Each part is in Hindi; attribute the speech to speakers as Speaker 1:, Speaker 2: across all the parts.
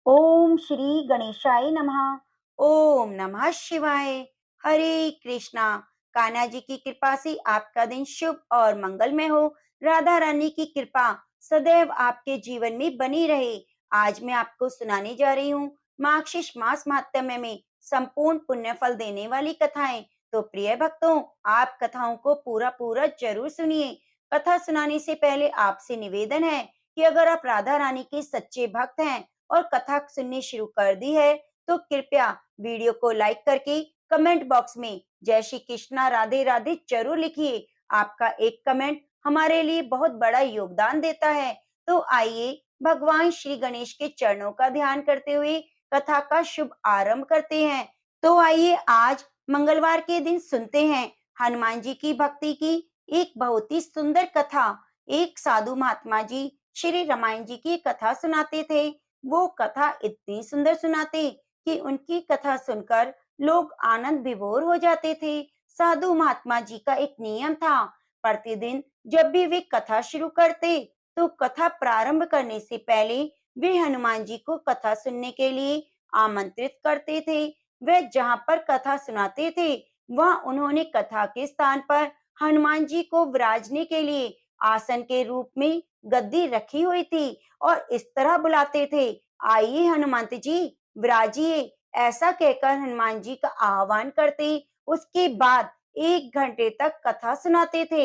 Speaker 1: ओम श्री गणेशाय नमः।
Speaker 2: ओम नमः शिवाय। हरे कृष्णा। कान्हा जी की कृपा से आपका दिन शुभ और मंगलमय हो। राधा रानी की कृपा सदैव आपके जीवन में बनी रहे। आज मैं आपको सुनाने जा रही हूँ मार्गशीर्ष मास माहात्म्य में संपूर्ण पुण्य फल देने वाली कथाएं। तो प्रिय भक्तों, आप कथाओं को पूरा पूरा जरूर सुनिए। कथा सुनाने से पहले आपसे निवेदन है कि अगर आप राधा रानी के सच्चे भक्त हैं और कथा सुननी शुरू कर दी है तो कृपया वीडियो को लाइक करके कमेंट बॉक्स में जय श्री कृष्णा राधे राधे जरूर लिखिए। आपका एक कमेंट हमारे लिए बहुत बड़ा योगदान देता है। तो आइए भगवान श्री गणेश के चरणों का ध्यान करते हुए कथा का शुभ आरंभ करते हैं। तो आइए आज मंगलवार के दिन सुनते हैं हनुमान जी की भक्ति की एक बहुत ही सुंदर कथा। एक साधु महात्मा जी श्री रामायण जी की कथा सुनाते थे। वो कथा इतनी सुंदर सुनाते कि उनकी कथा सुनकर लोग आनंद विभोर हो जाते थे। साधु महात्मा जी का एक नियम था, प्रतिदिन जब भी वे कथा शुरू करते तो कथा प्रारंभ करने से पहले वे हनुमान जी को कथा सुनने के लिए आमंत्रित करते थे। वे जहाँ पर कथा सुनाते थे वहाँ उन्होंने कथा के स्थान पर हनुमान जी को विराजने के लिए आसन के रूप में गद्दी रखी हुई थी और इस तरह बुलाते थे, आइए हनुमंत जी विराजिए। ऐसा कहकर हनुमान जी का आह्वान करते। उसके बाद 1 घंटे तक कथा सुनाते थे।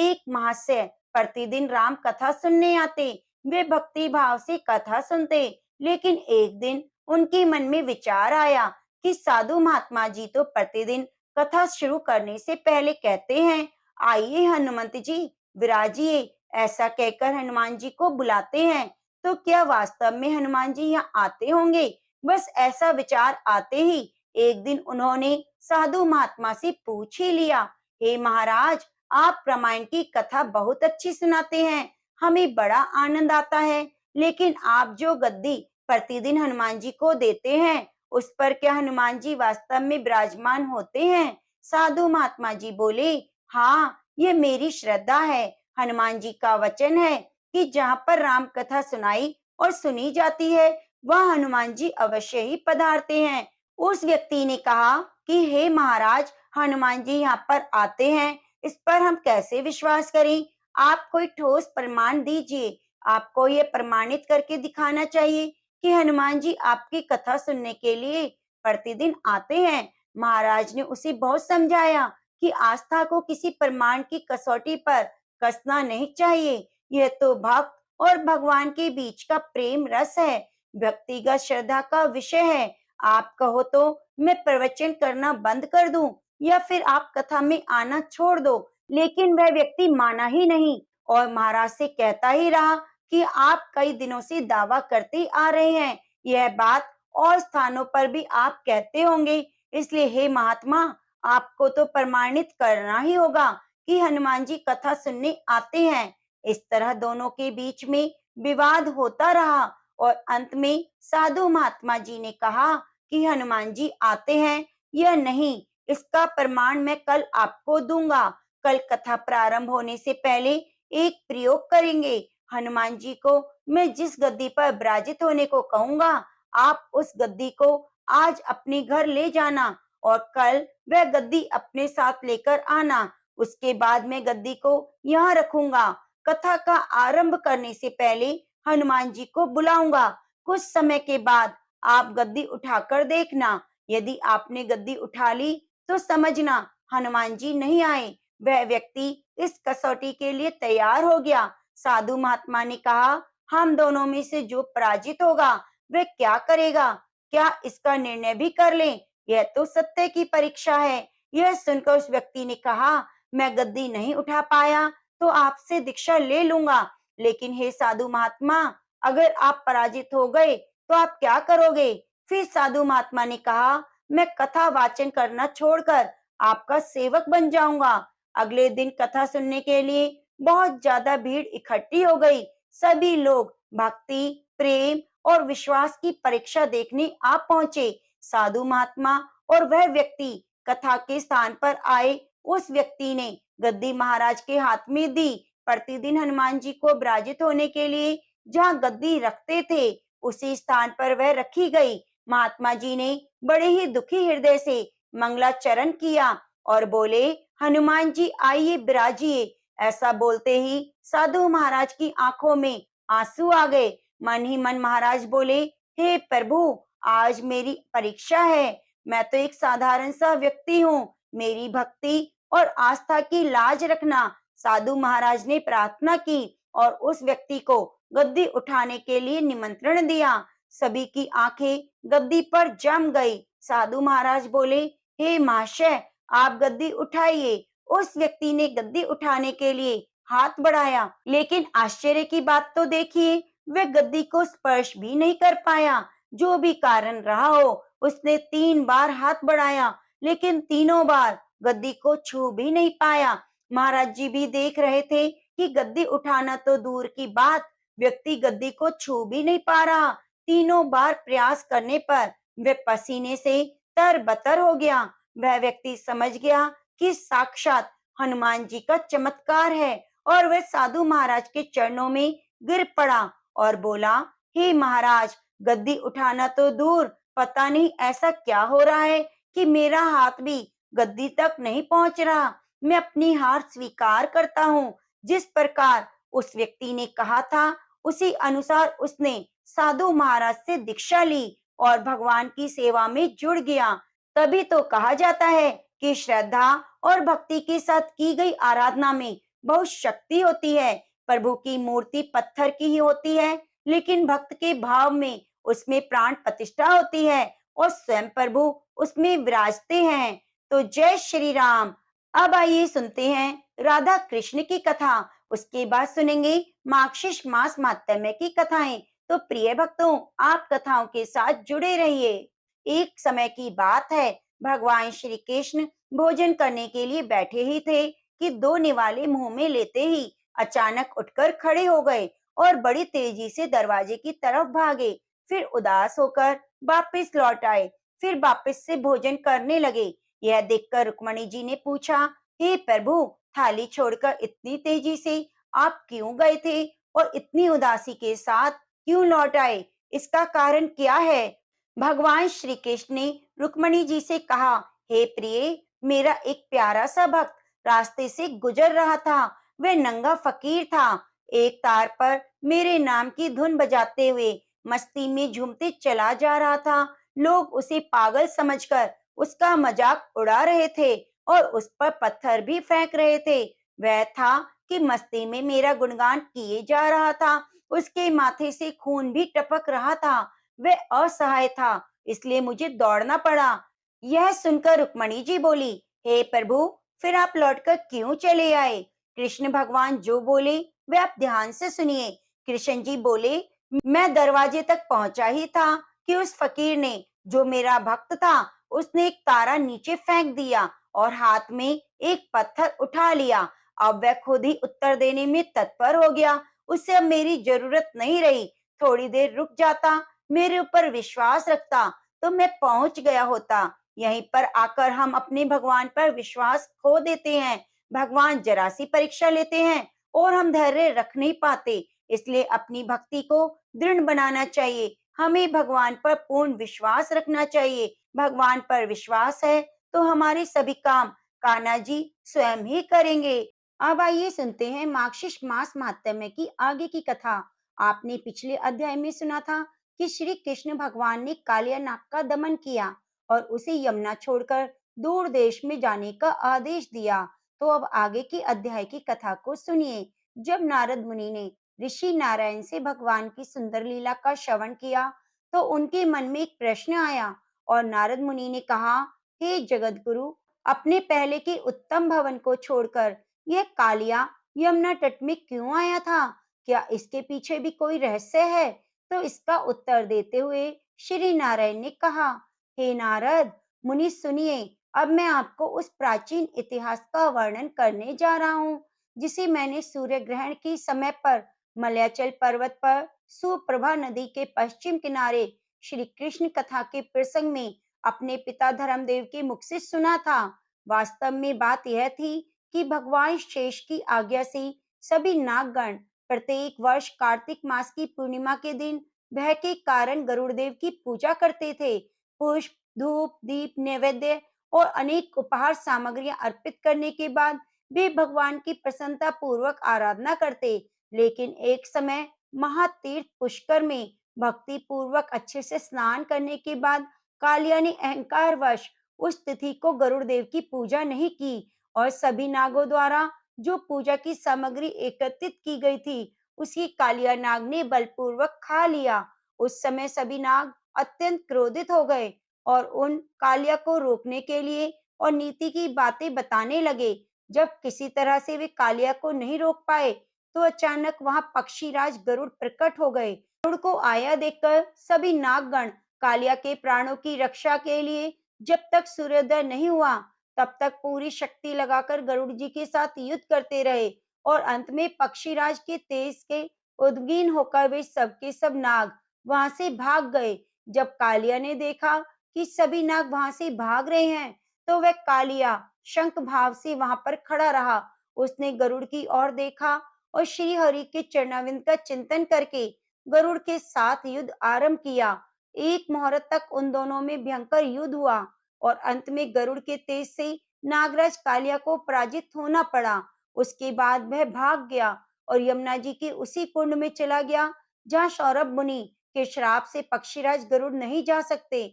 Speaker 2: एक माह से प्रतिदिन राम कथा सुनने आते। वे भक्ति भाव से कथा सुनते, लेकिन एक दिन उनके मन में विचार आया कि साधु महात्मा जी तो प्रतिदिन कथा शुरू करने से पहले कहते हैं, आइए हनुमंत जी विराजिए। ऐसा कहकर हनुमान जी को बुलाते हैं, तो क्या वास्तव में हनुमान जी यहाँ आते होंगे? बस ऐसा विचार आते ही एक दिन उन्होंने साधु महात्मा से पूछ ही लिया, हे महाराज, आप रामायण की कथा बहुत अच्छी सुनाते हैं, हमें बड़ा आनंद आता है, लेकिन आप जो गद्दी प्रतिदिन हनुमान जी को देते हैं उस पर क्या हनुमान जी वास्तव में विराजमान होते हैं? साधु महात्मा जी बोले, हाँ, ये मेरी श्रद्धा है। हनुमान जी का वचन है कि जहाँ पर राम कथा सुनाई और सुनी जाती है वह हनुमान जी अवश्य ही पधारते हैं। उस व्यक्ति ने कहा कि हे महाराज, हनुमान जी यहाँ पर आते हैं, इस पर हम कैसे विश्वास करें? आप कोई ठोस प्रमाण दीजिए। आपको ये प्रमाणित करके दिखाना चाहिए कि हनुमान जी आपकी कथा सुनने के लिए प्रतिदिन आते हैं। महाराज ने उसे बहुत समझाया कि आस्था को किसी प्रमाण की कसौटी पर कसना नहीं चाहिए। यह तो भक्त और भगवान के बीच का प्रेम रस है, व्यक्तिगत श्रद्धा का विषय है। आप कहो तो मैं प्रवचन करना बंद कर दूं या फिर आप कथा में आना छोड़ दो, लेकिन वह व्यक्ति माना ही नहीं और महाराज से कहता ही रहा कि आप कई दिनों से दावा करते आ रहे हैं। यह बात और स्थानों पर भी आप कहते होंगे, इसलिए हे महात्मा, आपको तो प्रमाणित करना ही होगा कि हनुमान जी कथा सुनने आते हैं। इस तरह दोनों के बीच में विवाद होता रहा और अंत में साधु महात्मा जी ने कहा कि हनुमान जी आते हैं या नहीं, इसका प्रमाण मैं कल आपको दूंगा। कल कथा प्रारंभ होने से पहले एक प्रयोग करेंगे। हनुमान जी को मैं जिस गद्दी पर विराजित होने को कहूंगा, आप उस गद्दी को आज अपने घर ले जाना और कल वह गद्दी अपने साथ लेकर आना। उसके बाद मैं गद्दी को यहाँ रखूंगा। कथा का आरंभ करने से पहले हनुमान जी को बुलाऊंगा। कुछ समय के बाद आप गद्दी उठाकर देखना। यदि आपने गद्दी उठा ली तो समझना हनुमान जी नहीं आए, वह व्यक्ति इस कसौटी के लिए तैयार हो गया। साधु महात्मा ने कहा, हम दोनों में से जो पराजित होगा वह क्या करेगा? क्या इसका निर्णय भी कर लें? यह तो सत्य की परीक्षा है। यह सुनकर उस व्यक्ति ने कहा, मैं गद्दी नहीं उठा पाया तो आपसे दीक्षा ले लूंगा, लेकिन हे साधु महात्मा, अगर आप पराजित हो गए तो आप क्या करोगे? फिर साधु महात्मा ने कहा, मैं कथा वाचन करना छोड़कर आपका सेवक बन जाऊंगा। अगले दिन कथा सुनने के लिए बहुत ज्यादा भीड़ इकट्ठी हो गई। सभी लोग भक्ति, प्रेम और विश्वास की परीक्षा देखने आ पहुंचे। साधु महात्मा और वह व्यक्ति कथा के स्थान पर आए। उस व्यक्ति ने गद्दी महाराज के हाथ में दी। प्रतिदिन हनुमान जी को विराजित होने के लिए जहाँ गद्दी रखते थे उसी स्थान पर वह रखी गई। महात्मा जी ने बड़े ही दुखी हृदय से मंगलाचरण किया और बोले, हनुमान जी आइए विराजिए। ऐसा बोलते ही साधु महाराज की आंखों में आंसू आ गए। मन ही मन महाराज बोले, हे प्रभु, आज मेरी परीक्षा है। मैं तो एक साधारण सा व्यक्ति हूँ, मेरी भक्ति और आस्था की लाज रखना। साधु महाराज ने प्रार्थना की और उस व्यक्ति को गद्दी उठाने के लिए निमंत्रण दिया। सभी की आंखें गद्दी पर जम गई। साधु महाराज बोले, हे महाशय, आप गद्दी उठाइए। उस व्यक्ति ने गद्दी उठाने के लिए हाथ बढ़ाया, लेकिन आश्चर्य की बात तो देखिए, वह गद्दी को स्पर्श भी नहीं कर पाया। जो भी कारण रहा हो, उसने 3 बार हाथ बढ़ाया, लेकिन तीनों बार गद्दी को छू भी नहीं पाया। महाराज जी भी देख रहे थे कि गद्दी उठाना तो दूर की बात, व्यक्ति गद्दी को छू भी नहीं पा रहा। तीनों बार प्रयास करने पर वह पसीने से तरबतर हो गया। वह व्यक्ति समझ गया कि साक्षात हनुमान जी का चमत्कार है और वह साधु महाराज के चरणों में गिर पड़ा और बोला, हे महाराज, गद्दी उठाना तो दूर, पता नहीं ऐसा क्या हो रहा है कि मेरा हाथ भी गद्दी तक नहीं पहुंच रहा। मैं अपनी हार स्वीकार करता हूँ। जिस प्रकार उस व्यक्ति ने कहा था, उसी अनुसार उसने साधु महाराज से दीक्षा ली और भगवान की सेवा में जुड़ गया। तभी तो कहा जाता है कि श्रद्धा और भक्ति के साथ की गई आराधना में बहुत शक्ति होती है। प्रभु की मूर्ति पत्थर की ही होती है, लेकिन भक्त के भाव में उसमें प्राण प्रतिष्ठा होती है और स्वयं प्रभु उसमें विराजते हैं। तो जय श्री राम। अब आइए सुनते हैं राधा कृष्ण की कथा। उसके बाद सुनेंगे मार्गशीर्ष मास माहात्म्य की कथाएं। तो प्रिय भक्तों, आप कथाओं के साथ जुड़े रहिए। एक समय की बात है, भगवान श्री कृष्ण भोजन करने के लिए बैठे ही थे कि 2 निवाले मुंह में लेते ही अचानक उठकर खड़े हो गए और बड़ी तेजी से दरवाजे की तरफ भागे। फिर उदास होकर वापस लौट आए, फिर वापस से भोजन करने लगे। यह देखकर रुक्मणी जी ने पूछा, हे प्रभु, थाली छोड़कर इतनी तेजी से आप क्यों गए थे और इतनी उदासी के साथ क्यों लौट आए? इसका कारण क्या है? भगवान श्री कृष्ण ने रुक्मणी जी से कहा, हे प्रिय, मेरा एक प्यारा सा भक्त रास्ते से गुजर रहा था। वह नंगा फकीर था। एक तार पर मेरे नाम की धुन बजाते हुए मस्ती में झूमते चला जा रहा था। लोग उसे पागल समझकर उसका मजाक उड़ा रहे थे और उस पर पत्थर भी फेंक रहे थे। वह था कि मस्ती में मेरा गुणगान किए जा रहा था। उसके माथे से खून भी टपक रहा था। वह असहाय था, इसलिए मुझे दौड़ना पड़ा। यह सुनकर रुक्मणी जी बोली, हे प्रभु, फिर आप लौटकर क्यों चले आए? कृष्ण भगवान जो बोले वे आप ध्यान से सुनिए। कृष्ण जी बोले, मैं दरवाजे तक पहुंचा ही था कि उस फकीर ने, जो मेरा भक्त था, उसने एक तारा नीचे फेंक दिया और हाथ में एक पत्थर उठा लिया। अब वह खुद ही उत्तर देने में तत्पर हो गया। उसे अब मेरी जरूरत नहीं रही। थोड़ी देर रुक जाता, मेरे ऊपर विश्वास रखता, तो मैं पहुंच गया होता। यहीं पर आकर हम अपने भगवान पर विश्वास खो देते हैं। भगवान जरा सी परीक्षा लेते हैं और हम धैर्य रख नहीं पाते। इसलिए अपनी भक्ति को दृढ़ बनाना चाहिए। हमें भगवान पर पूर्ण विश्वास रखना चाहिए। भगवान पर विश्वास है तो हमारे सभी काम कान्हा जी स्वयं ही करेंगे। अब आइए सुनते हैं मार्गशीर्ष मास माहात्म्य की आगे की कथा। आपने पिछले अध्याय में सुना था कि श्री कृष्ण भगवान ने कालिया नाग का दमन किया और उसे यमुना छोड़कर दूर देश में जाने का आदेश दिया। तो अब आगे की अध्याय की कथा को सुनिए। जब नारद मुनि ने ऋषि नारायण से भगवान की सुंदर लीला का श्रवण किया, तो उनके मन में एक प्रश्न आया और नारद मुनि ने कहा, हे जगत गुरु, अपने पहले के उत्तम भवन को छोड़कर यह कालिया यमुना तट में क्यों आया था? क्या इसके पीछे भी कोई रहस्य है? तो इसका उत्तर देते हुए श्री नारायण ने कहा, हे नारद मुनि, सुनिए, अब मैं आपको उस प्राचीन इतिहास का वर्णन करने जा रहा हूँ, जिसे मैंने सूर्य ग्रहण के समय पर मलयाचल पर्वत पर सुप्रभा नदी के पश्चिम किनारे श्री कृष्ण कथा के प्रसंग में अपने पिता धर्मदेव के मुख से सुना था। वास्तव में बात यह थी कि भगवान शेष की आज्ञा से सभी नागगण प्रत्येक वर्ष कार्तिक मास की पूर्णिमा के दिन भय के कारण गरुड़ देव की पूजा करते थे। पुष्प, धूप, दीप, नैवेद्य और अनेक उपहार सामग्रियां अर्पित करने के बाद वे भगवान की प्रसन्नता पूर्वक आराधना करते। लेकिन एक समय महातीर्थ पुष्कर में भक्ति पूर्वक अच्छे से स्नान करने के बाद कालिया ने अहंकारवश उस तिथि को गरुड़ देव की पूजा नहीं की और सभी नागों द्वारा जो पूजा की सामग्री एकत्रित की गई थी उसी कालिया नाग ने बलपूर्वक खा लिया। उस समय सभी नाग अत्यंत क्रोधित हो गए और उन कालिया को रोकने के लिए और नीति की बातें बताने लगे। जब किसी तरह से वे कालिया को नहीं रोक पाए तो अचानक वहां पक्षीराज गरुड़ प्रकट हो गए। गरुड़ को आया देखकर सभी नागगण कालिया के प्राणों की रक्षा के लिए जब तक सूर्योदय नहीं हुआ तब तक पूरी शक्ति लगाकर गरुड़ जी के साथ युद्ध करते रहे और अंत में पक्षीराज के तेज के उद्गीन होकर वे सब के सब नाग वहां से भाग गए। जब कालिया ने देखा कि सभी नाग वहां से भाग रहे हैं तो वह कालिया शंख भाव से वहां पर खड़ा रहा। उसने गरुड़ की ओर देखा और श्री हरि के चरणारविंद का चिंतन करके गरुड़ के साथ युद्ध आरंभ किया। एक मुहूर्त तक उन दोनों में भयंकर युद्ध हुआ और अंत में गरुड़ के तेज से नागराज कालिया को पराजित होना पड़ा। उसके बाद वह भाग गया और यमुना जी के उसी कुंड में चला गया जहाँ सौरभ मुनि के श्राप से पक्षीराज गरुड़ नहीं जा सकते।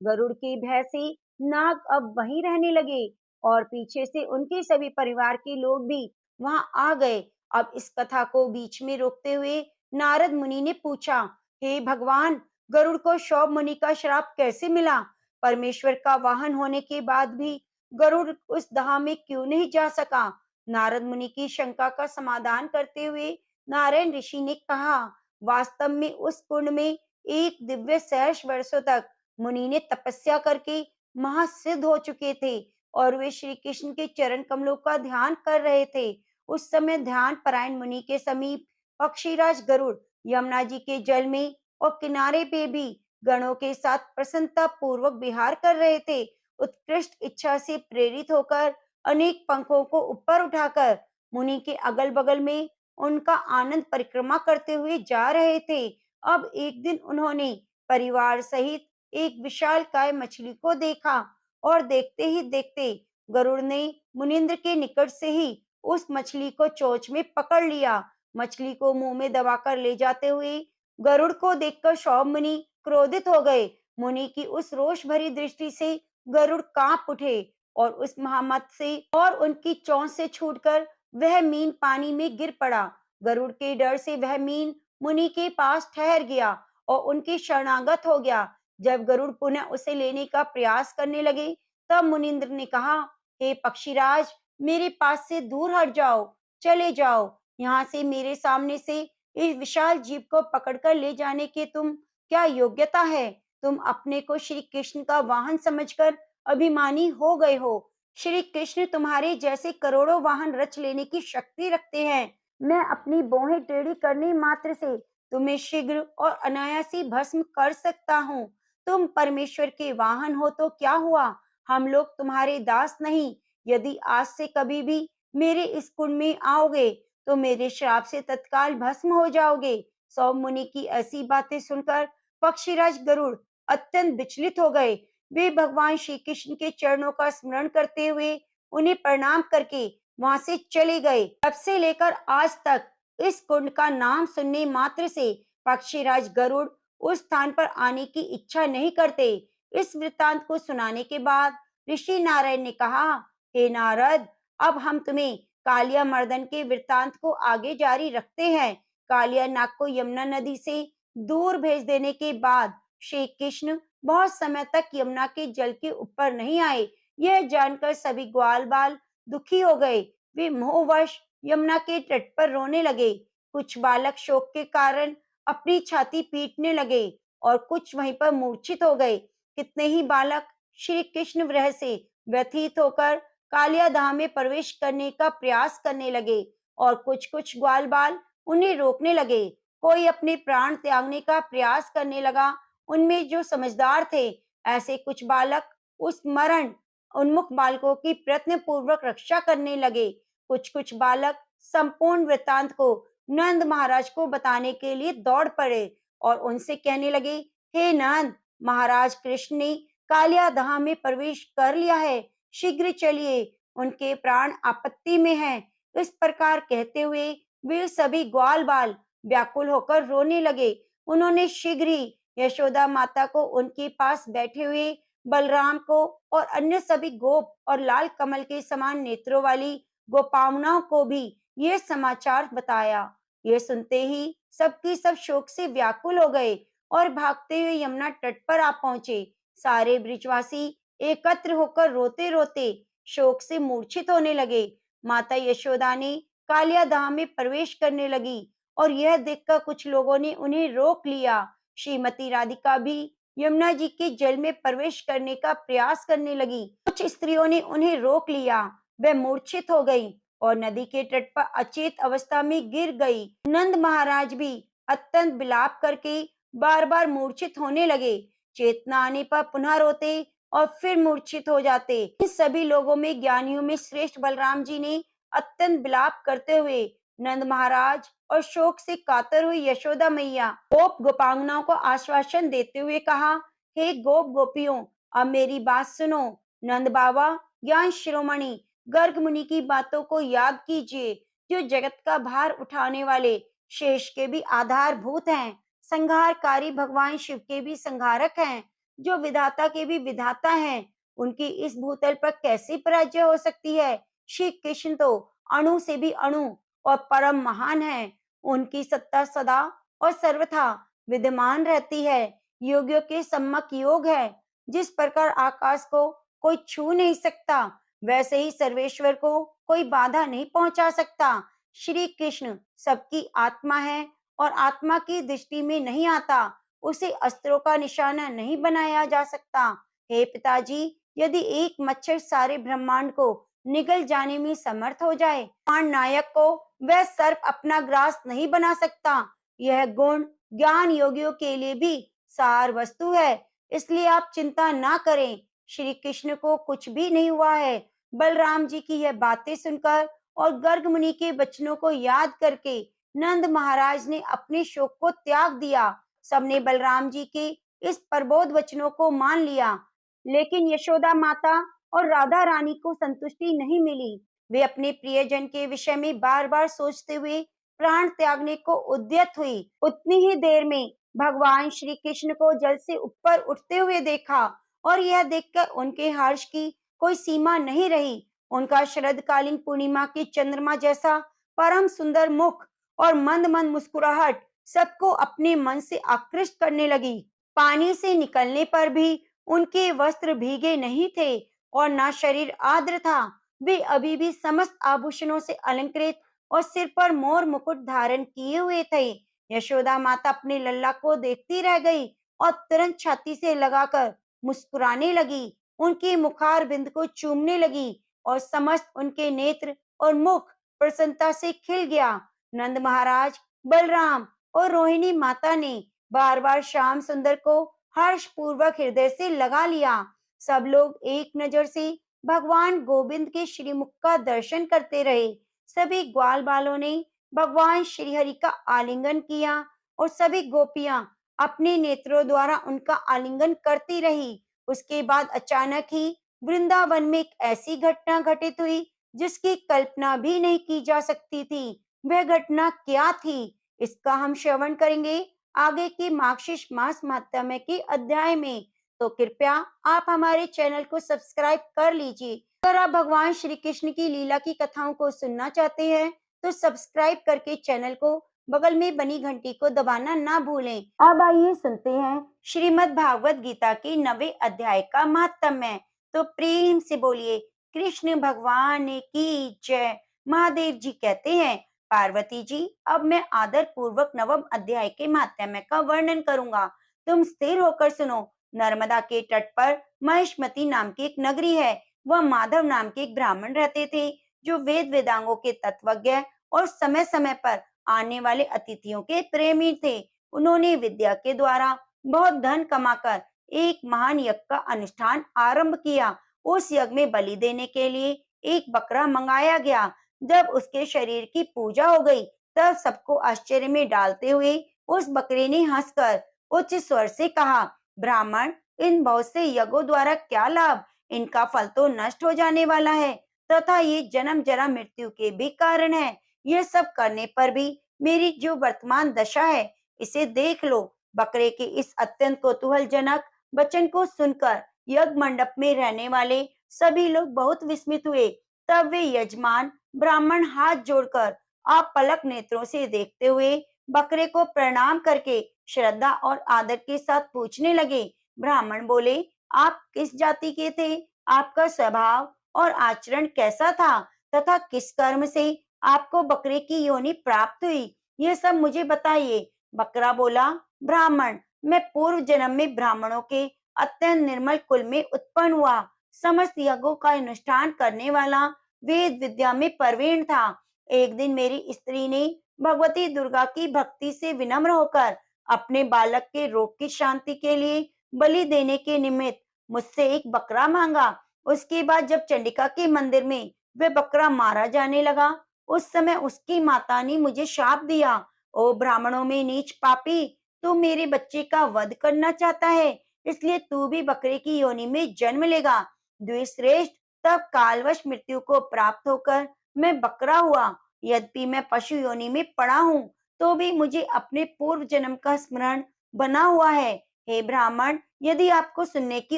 Speaker 2: गरुड़ के भय से नाग अब वहीं रहने लगे और पीछे से उनके सभी परिवार के लोग भी वहां आ गए। अब इस कथा को बीच में रोकते हुए नारद मुनि ने पूछा, हे भगवान, गरुड़ को शौभ मुनि का श्राप कैसे मिला? परमेश्वर का वाहन होने के बाद भी गरुड़ उस धाम में क्यों नहीं जा सका? नारद मुनि की शंका का समाधान करते हुए नारायण ऋषि ने कहा, वास्तव में उस कुंड में एक दिव्य सहस्र वर्षों तक मुनि ने तपस्या करके महासिद्ध हो चुके थे और वे श्री कृष्ण के चरण कमलों का ध्यान कर रहे थे। उस समय ध्यान परायण मुनि के समीप पक्षीराज गरुड़ यमुना जी के जल में और किनारे पे भी गणों के साथ प्रसन्नता पूर्वक विहार कर रहे थे। उत्कृष्ट इच्छा से प्रेरित होकर अनेक पंखों को ऊपर उठाकर मुनि के अगल बगल में उनका आनंद परिक्रमा करते हुए जा रहे थे। अब एक दिन उन्होंने परिवार सहित एक विशालकाय मछली को देखा और देखते ही देखते गरुड़ ने मुनिंद्र के निकट से ही उस मछली को चोंच में पकड़ लिया। मछली को मुंह में दबाकर ले जाते हुए गरुड़ को देखकर सौभ मुनि क्रोधित हो गए। मुनि की उस रोष भरी दृष्टि से गरुड़ कांप उठे और उस महामत से और उनकी चोंच से छूटकर वह मीन पानी में गिर पड़ा। गरुड़ के डर से वह मीन मुनि के पास ठहर गया और उनके शरणागत हो गया। जब गरुड़ पुनः उसे लेने का प्रयास करने लगे तब मुनिंद्र ने कहा, हे पक्षीराज, मेरे पास से दूर हट जाओ, चले जाओ यहाँ से। मेरे सामने से इस विशाल जीव को पकड़कर ले जाने की तुम क्या योग्यता है? तुम अपने को श्री कृष्ण का वाहन समझकर अभिमानी हो गए हो। श्री कृष्ण तुम्हारे जैसे करोड़ों वाहन रच लेने की शक्ति रखते हैं। मैं अपनी भौहें टेढ़ी करने मात्र से तुम्हें शीघ्र और अनायासी भस्म कर सकता हूँ। तुम परमेश्वर के वाहन हो तो क्या हुआ, हम लोग तुम्हारे दास नहीं। यदि आज से कभी भी मेरे इस कुंड में आओगे तो मेरे श्राप से तत्काल भस्म हो जाओगे। सौम्य मुनि की ऐसी बातें सुनकर पक्षीराज गरुड़ अत्यंत विचलित हो गए। वे भगवान श्री कृष्ण के चरणों का स्मरण करते हुए उन्हें प्रणाम करके वहां से चले गए। तब से लेकर आज तक इस कुंड का नाम सुनने मात्र से पक्षीराज गरुड़ उस स्थान पर आने की इच्छा नहीं करते। इस वृत्तांत को सुनाने के बाद ऋषि नारायण ने कहा, हे नारद, अब हम तुम्हें कालिया मर्दन के वृत्तांत को आगे जारी रखते हैं। कालिया नाग को यमुना नदी से दूर भेज देने के बाद श्री कृष्ण बहुत समय तक यमुना के जल के ऊपर नहीं आए। यह जानकर सभी ग्वाल बाल दुखी हो गए। वे मोहवश यमुना के तट पर रोने लगे। कुछ बालक शोक के कारण अपनी छाती पीटने लगे और कुछ वहीं पर मूर्छित हो गए। कितने ही बालक श्री कृष्ण विरह से व्यथित होकर कालिया धाम में प्रवेश करने का प्रयास करने लगे और कुछ कुछ ग्वाल बाल उन्हें रोकने लगे। कोई अपने प्राण त्यागने का प्रयास करने लगा। उनमें जो समझदार थे ऐसे कुछ बालक उस मरण उन्मुख बालकों की प्रयत्न पूर्वक रक्षा करने लगे। कुछ कुछ बालक संपूर्ण वृत्तांत को नंद महाराज को बताने के लिए दौड़ पड़े। और उनसे कहने लगे, हे नंद, महाराज कृष्ण ने कालिया धाम में प्रवेश कर लिया है, शीघ्र चलिए, उनके प्राण आपत्ति में हैं। इस प्रकार कहते हुए वे सभी ग्वाल बाल व्याकुल होकर रोने लगे। उन्होंने शीघ्र ही यशोदा माता को, उनके पास बैठे हुए बलराम को और अन्य सभी गोप और लाल कमल के समान नेत्रों वाली गोपावनाओं को भी ये समाचार बताया। ये सुनते ही सबकी सब शोक से व्याकुल हो गए और भागते हुए यमुना तट पर आ पहुंचे। सारे ब्रिजवासी एकत्र होकर रोते रोते शोक से मूर्छित होने लगे। माता यशोदा ने कालिया धाम में प्रवेश करने लगी और यह देखकर कुछ लोगों ने उन्हें रोक लिया। श्रीमती राधिका भी यमुना जी के जल में प्रवेश करने का प्रयास करने लगी। कुछ स्त्रियों ने उन्हें रोक लिया। वह मूर्छित हो गई और नदी के तट पर अचेत अवस्था में गिर गई। नंद महाराज भी अत्यंत विलाप करके बार बार मूर्छित होने लगे। चेतना आने पर पुनः रोते और फिर मूर्छित हो जाते। इन सभी लोगों में ज्ञानियों में श्रेष्ठ बलराम जी ने अत्यंत विलाप करते हुए नंद महाराज और शोक से कातर हुई यशोदा मैया गोप गोपांगनाओं को आश्वासन देते हुए कहा, हे गोप गोपियों, अब मेरी बात सुनो। नंद बाबा, ज्ञान शिरोमणि, गर्ग मुनि की बातों को याद कीजिए, जो जगत का भार उठाने वाले शेष के भी आधारभूत हैं, संहारकारी भगवान शिव के भी संहारक हैं, जो विधाता के भी विधाता हैं। उनकी इस भूतल पर कैसी पराजय हो सकती है? श्री कृष्ण तो अणु से भी अणु और परम महान है। उनकी सत्ता सदा और सर्वथा विद्यमान रहती है। योगियों के सम्मक योग है। जिस प्रकार आकाश को कोई छू नहीं सकता, वैसे ही सर्वेश्वर को कोई बाधा नहीं पहुंचा सकता। श्री कृष्ण सबकी आत्मा है और आत्मा की दृष्टि में नहीं आता। उसे अस्त्रों का निशाना नहीं बनाया जा सकता। हे पिताजी, यदि एक मच्छर सारे ब्रह्मांड को निगल जाने में समर्थ हो जाए, महान नायक को वह सर्प अपना ग्रास नहीं बना सकता। यह गुण ज्ञान योगियों के लिए भी सार वस्तु है, इसलिए आप चिंता ना करें। श्री कृष्ण को कुछ भी नहीं हुआ है। बलराम जी की यह बातें सुनकर और गर्ग मुनि के वचनों को याद करके नंद महाराज ने अपने शोक को त्याग दिया। सबने बलराम जी के इस प्रबोध वचनों को मान लिया। लेकिन यशोदा माता और राधा रानी को संतुष्टि नहीं मिली। वे अपने प्रियजन के विषय में बार बार सोचते हुए प्राण त्यागने को उद्यत हुई। उतनी ही देर में भगवान श्री कृष्ण को जल से ऊपर उठते हुए देखा और यह देखकर उनके हर्ष की कोई सीमा नहीं रही। उनका शरदकालीन पूर्णिमा की चंद्रमा जैसा परम सुंदर मुख और मंद मंद मुस्कुराहट सबको अपने मन से आकृष्ट करने लगी। पानी से निकलने पर भी उनके वस्त्र भीगे नहीं थे और ना शरीर आर्द्र था। वे अभी भी समस्त आभूषणों से अलंकृत और सिर पर मोर मुकुट धारण किए हुए थे। यशोदा माता अपने लल्ला को देखती रह गई और तुरंत छाती से लगाकर मुस्कुराने लगी। उनके मुखार बिंद को चूमने लगी और समस्त उनके नेत्र और मुख प्रसन्नता से खिल गया। नंद महाराज, बलराम और रोहिणी माता ने बार बार श्याम सुंदर को हर्ष पूर्वक हृदय से लगा लिया। सब लोग एक नजर से भगवान गोविंद के श्रीमुख का दर्शन करते रहे। सभी ग्वाल बालों ने भगवान श्री हरि का आलिंगन किया और सभी गोपियां अपने नेत्रों द्वारा उनका आलिंगन करती रही। उसके बाद अचानक ही वृंदावन में एक ऐसी घटना घटित हुई जिसकी कल्पना भी नहीं की जा सकती थी। वह घटना क्या थी, इसका हम श्रवण करेंगे आगे के मार्गशीर्ष मास माहात्म्य के अध्याय में। तो कृपया आप हमारे चैनल को सब्सक्राइब कर लीजिए। अगर आप भगवान श्री कृष्ण की लीला की कथाओं को सुनना चाहते हैं तो सब्सक्राइब करके चैनल को बगल में बनी घंटी को दबाना ना भूलें। अब आइए सुनते हैं श्रीमद् भागवत गीता के 9वें अध्याय का महात्म्य। तो प्रेम से बोलिए कृष्ण भगवान की जय। महादेव जी कहते हैं, पार्वती जी, अब मैं आदर पूर्वक 9वें अध्याय के महात्म्य का वर्णन करूंगा। तुम स्थिर होकर सुनो। नर्मदा के तट पर महिष्मती नाम की एक नगरी है। वह माधव नाम के एक ब्राह्मण रहते थे, जो वेद वेदांगों के तत्वज्ञ और समय समय पर आने वाले अतिथियों के प्रेमी थे। उन्होंने विद्या के द्वारा बहुत धन कमाकर एक महान यज्ञ का अनुष्ठान आरंभ किया। उस यज्ञ में बलि देने के लिए एक बकरा मंगाया गया। जब उसके शरीर की पूजा हो गई, तब सबको आश्चर्य में डालते हुए उस बकरे ने हंसकर उच्च स्वर से कहा, ब्राह्मण, इन बहुत से यज्ञों द्वारा क्या लाभ? इनका फल तो नष्ट हो जाने वाला है तथा ये जन्म जरा मृत्यु के भी कारण है। ये सब करने पर भी मेरी जो वर्तमान दशा है, इसे देख लो। बकरे के इस अत्यंत कौतूहलजनक वचन को सुनकर यज्ञ मंडप में रहने वाले सभी लोग बहुत विस्मित हुए। तब वे यजमान ब्राह्मण हाथ जोड़कर अपलक नेत्रों से देखते हुए बकरे को प्रणाम करके श्रद्धा और आदर के साथ पूछने लगे। ब्राह्मण बोले, आप किस जाति के थे? आपका स्वभाव और आचरण कैसा था तथा किस कर्म से आपको बकरे की योनि प्राप्त हुई? ये सब मुझे बताइए। बकरा बोला, ब्राह्मण, मैं पूर्व जन्म में ब्राह्मणों के अत्यंत निर्मल कुल में उत्पन्न हुआ, समस्त यज्ञों का अनुष्ठान करने वाला, वेद विद्या में प्रवीण था। एक दिन मेरी स्त्री ने भगवती दुर्गा की भक्ति से विनम्र होकर अपने बालक के रोग की शांति के लिए बलि देने के निमित्त मुझसे एक बकरा मांगा। उसके बाद जब चंडिका के मंदिर में वह बकरा मारा जाने लगा, उस समय उसकी माता ने मुझे शाप दिया, ओ ब्राह्मणों में नीच पापी, तू मेरे बच्चे का वध करना चाहता है, इसलिए तू भी बकरे की योनि में जन्म लेगा। द्विश्रेष्ठ, तब कालवश मृत्यु को प्राप्त होकर मैं बकरा हुआ। यद्यपि मैं पशु योनि में पड़ा हूँ, तो भी मुझे अपने पूर्व जन्म का स्मरण बना हुआ है। हे ब्राह्मण, यदि आपको सुनने की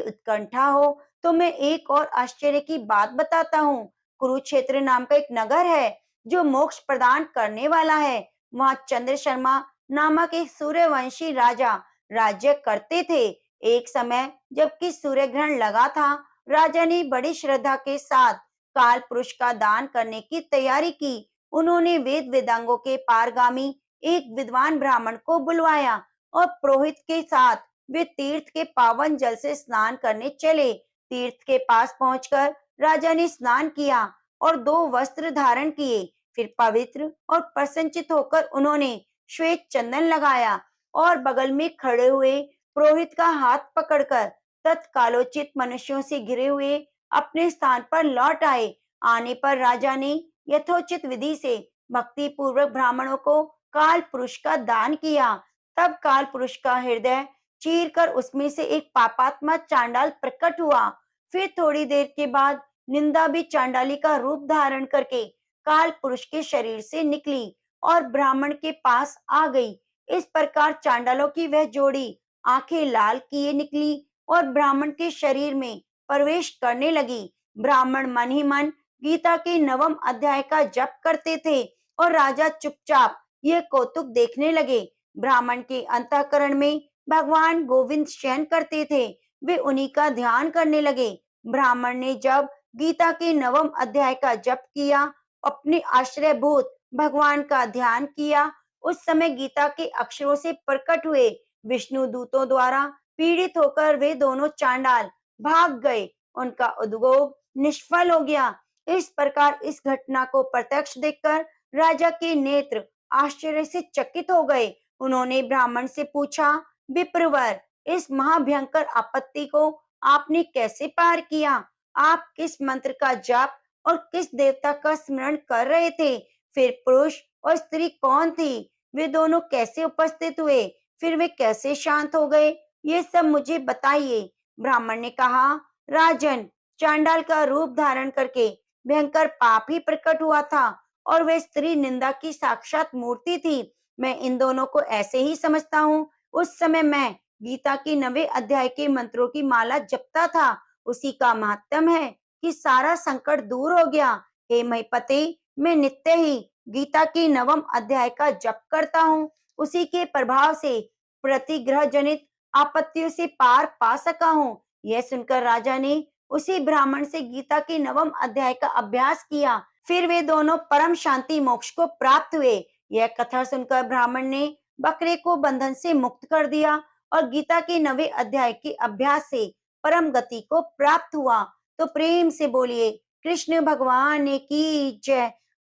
Speaker 2: उत्कंठा हो, तो मैं एक और आश्चर्य की बात बताता हूँ। कुरुक्षेत्र नाम का एक नगर है, जो मोक्ष प्रदान करने वाला है। वहाँ चंद्र शर्मा नामक एक सूर्यवंशी राजा राज्य करते थे। एक समय जबकि सूर्य ग्रहण लगा था, राजा ने बड़ी श्रद्धा के साथ काल पुरुष का दान करने की तैयारी की। उन्होंने वेद वेदांगों के पारगामी एक विद्वान ब्राह्मण को बुलवाया और पुरोहित के साथ वे तीर्थ के पावन जल से स्नान करने चले। तीर्थ के पास पहुंचकर राजा ने स्नान किया और दो वस्त्र धारण किए। फिर पवित्र और प्रसन्नचित होकर उन्होंने श्वेत चंदन लगाया और बगल में खड़े हुए पुरोहित का हाथ पकड़कर तत्कालोचित मनुष्यों से घिरे हुए अपने स्थान पर लौट आए। आने पर राजा ने यथोचित विधि से भक्ति पूर्वक ब्राह्मणों को काल पुरुष का दान किया। तब काल पुरुष का हृदय चीर कर उसमें से एक पापात्मा चांडाल प्रकट हुआ। फिर थोड़ी देर के बाद निंदा भी चांडाली का रूप धारण करके काल पुरुष के शरीर से निकली और ब्राह्मण के पास आ गई। इस प्रकार चांडालों की वह जोड़ी आंखें लाल किए निकली और ब्राह्मण के शरीर में प्रवेश करने लगी। ब्राह्मण मन ही मन गीता के 9वें अध्याय का जप करते थे और राजा चुपचाप यह कौतुक देखने लगे। ब्राह्मण के अंतःकरण में भगवान गोविंद शयन करते थे, वे उन्हीं का ध्यान करने लगे। ब्राह्मण ने जब गीता के 9वें अध्याय का जप किया, अपने आश्रयभूत भगवान का ध्यान किया, उस समय गीता के अक्षरों से प्रकट हुए विष्णु दूतों द्वारा पीड़ित होकर वे दोनों चांडाल भाग गए। उनका उद्योग निष्फल हो गया। इस प्रकार इस घटना को प्रत्यक्ष देखकर राजा के नेत्र आश्चर्य से चकित हो गए। उन्होंने ब्राह्मण से पूछा, विप्रवर, इस महाभयंकर आपत्ति को आपने कैसे पार किया? आप किस मंत्र का जाप और किस देवता का स्मरण कर रहे थे? फिर पुरुष और स्त्री कौन थी? वे दोनों कैसे उपस्थित हुए? फिर वे कैसे शांत हो गए? ये सब मुझे बताइए। ब्राह्मण ने कहा, राजन, चांडाल का रूप धारण करके भयंकर पाप ही प्रकट हुआ था और वह स्त्री निंदा की साक्षात मूर्ति थी। मैं इन दोनों को ऐसे ही समझता हूँ। उस समय मैं गीता की 9वें अध्याय के मंत्रों की माला जपता था। उसी का महात्म्य है कि सारा संकट दूर हो गया। हे महिपते, मैं नित्य ही गीता की 9वें अध्याय का जप करता हूँ। उसी के प्रभाव से प्रतिग्रह जनित आपत्तियों से पार पा सका हूँ। यह सुनकर राजा ने उसी ब्राह्मण से गीता के 9वें अध्याय का अभ्यास किया। फिर वे दोनों परम शांति मोक्ष को प्राप्त हुए। यह कथा सुनकर ब्राह्मण ने बकरे को बंधन से मुक्त कर दिया और गीता के 9वें अध्याय के अभ्यास से परम गति को प्राप्त हुआ। तो प्रेम से बोलिए कृष्ण भगवान की जय।